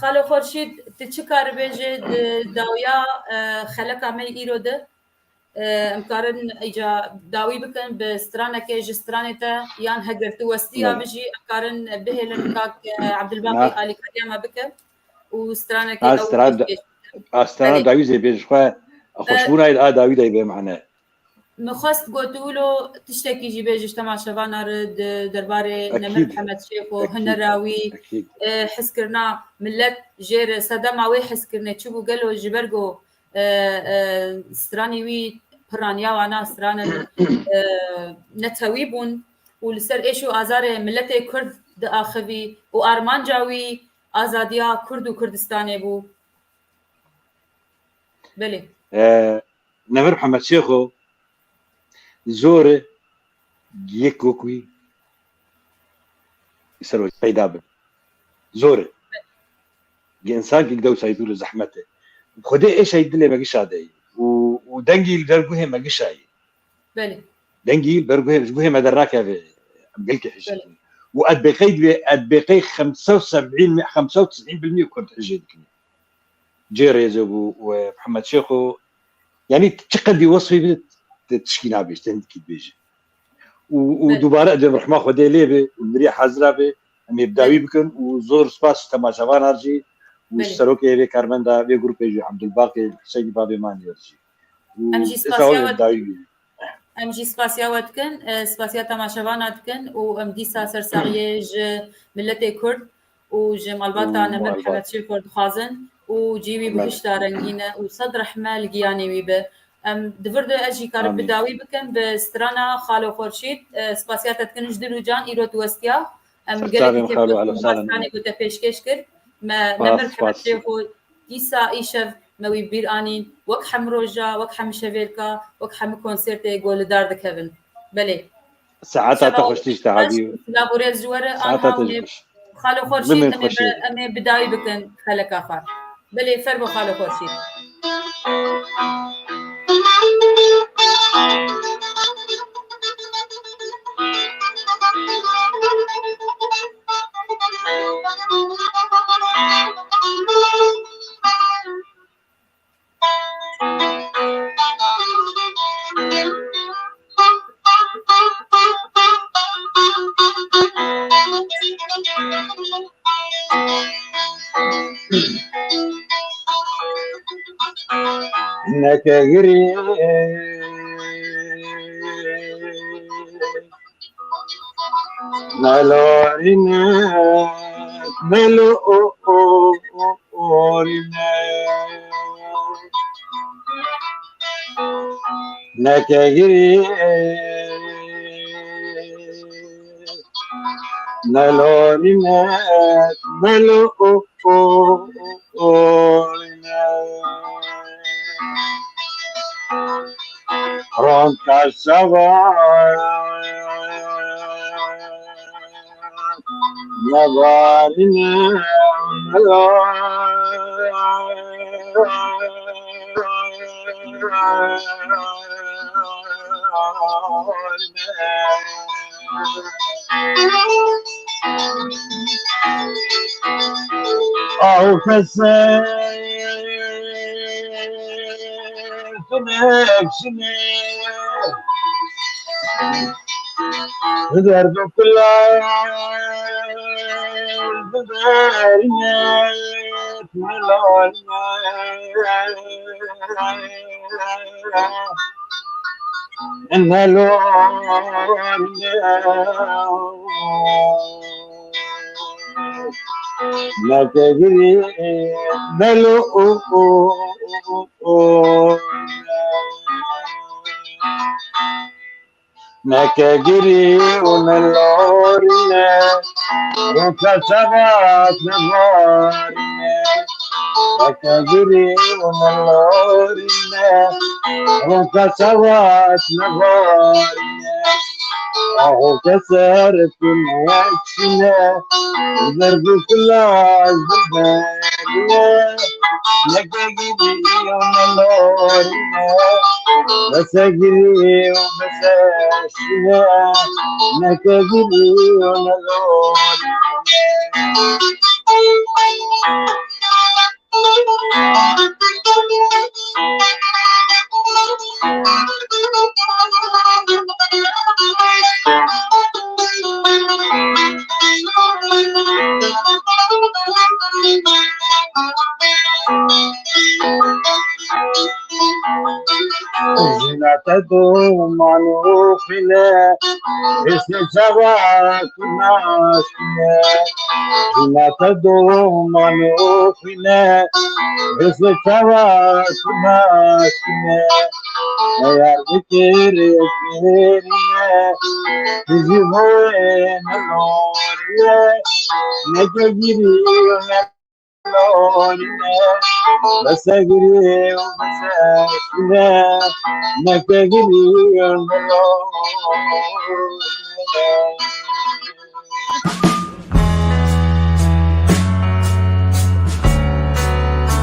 خالو خورشيد تشكر بيجي داويا خلقا مي ايرو ده امكارن اجا داوي بكن بسترانه كيج سترانته يان هجرت وستيا بيجي امكارن بهلن كاك عبد الباقي الي كريما بكن وسترانه كي استرانه داوي زي بيج خو خوشبونا داوي داي معنا مخست قلتولو تشتكي جي بيجي اجتماع شبانا رد درباري نمر محمد شيخو هنراوي حسكرنا ملت جير صدما وي حسكرنا تشوفو قالو جبرقو سترانيوي برانيا وانا سترانا نتويبون ولسر ايشو ازار ملتي كرد اخوي وارمان جاوي ازاديا كرد وكردستاني بو بلي نمر محمد شيخو زور يكوكوي يسروي بيداب زور الانسان يقدر يسايدوا له زحمته خدي ايش هيدلي ما قشادي ودنجي البرغوه ما قشاي بلي دنجي البرغوه ما دراك بقلك حج وادبقي 95% كنت حجيك جيري زبو ومحمد شيخو يعني تقدي وصفي تشكينا بيش تندكي بيجي ودوباره عبد الرحمن خدي ليبه والمريا حاضره به ام يبداوي بكن وزور سباس تماشاوان هرجي والسروكي بي كارمندا بي جروب بيجي عبد الباقي سيدي بابي مان يرجي امجي سباسياوات كن سباسيا تماشاوان كن وام ديسا سرساغيج ملتي كرد وجمال باتا نمر محمد شيخ كرد خازن وجيبي بهشتا رنگينه وصدر رحمه لقياني ويبه دفرد اجي كارب بداوي بكم بسترانا خالو خورشيد سباسيات تكنج دلو جان ايرو توستيا قالت خالو على سالاني كنت بيشكش كر ما نمر محمد شيخو ديسا ايشف موي بير انين وك حمروجا وك حم شبيلكا وك حم كونسيرتي قول دار دكفن بلي ساعات تخشتيش تعبي لابوريز جوره خالو خورشيد امي بداوي بكن خلك اخر بلي فربو خالو خورشيد نكغري نلورنا نكغري نلولينات نلولينات رونك الشباب نبالينا أو كسر تنكسني درب كل بدرنا إن لون ما تدري بلو ما تدري ونلورنا وكسبت نغارنا ما تدري ونلورنا وكسبت نغارنا أهو كسرت نفسنا ضرب كل الزبالة لك أجري يوم اللورنا بس أجري وبس أشنا لك أجري يوم اللورنا زنا تدوم معروفنا اسم سبعة ناسنا زنا تدوم معروفنا اسم سبعة ناسنا يا ذكر يذكرنا تجيبين النور نجري بس أجري وبس أشنا نكجري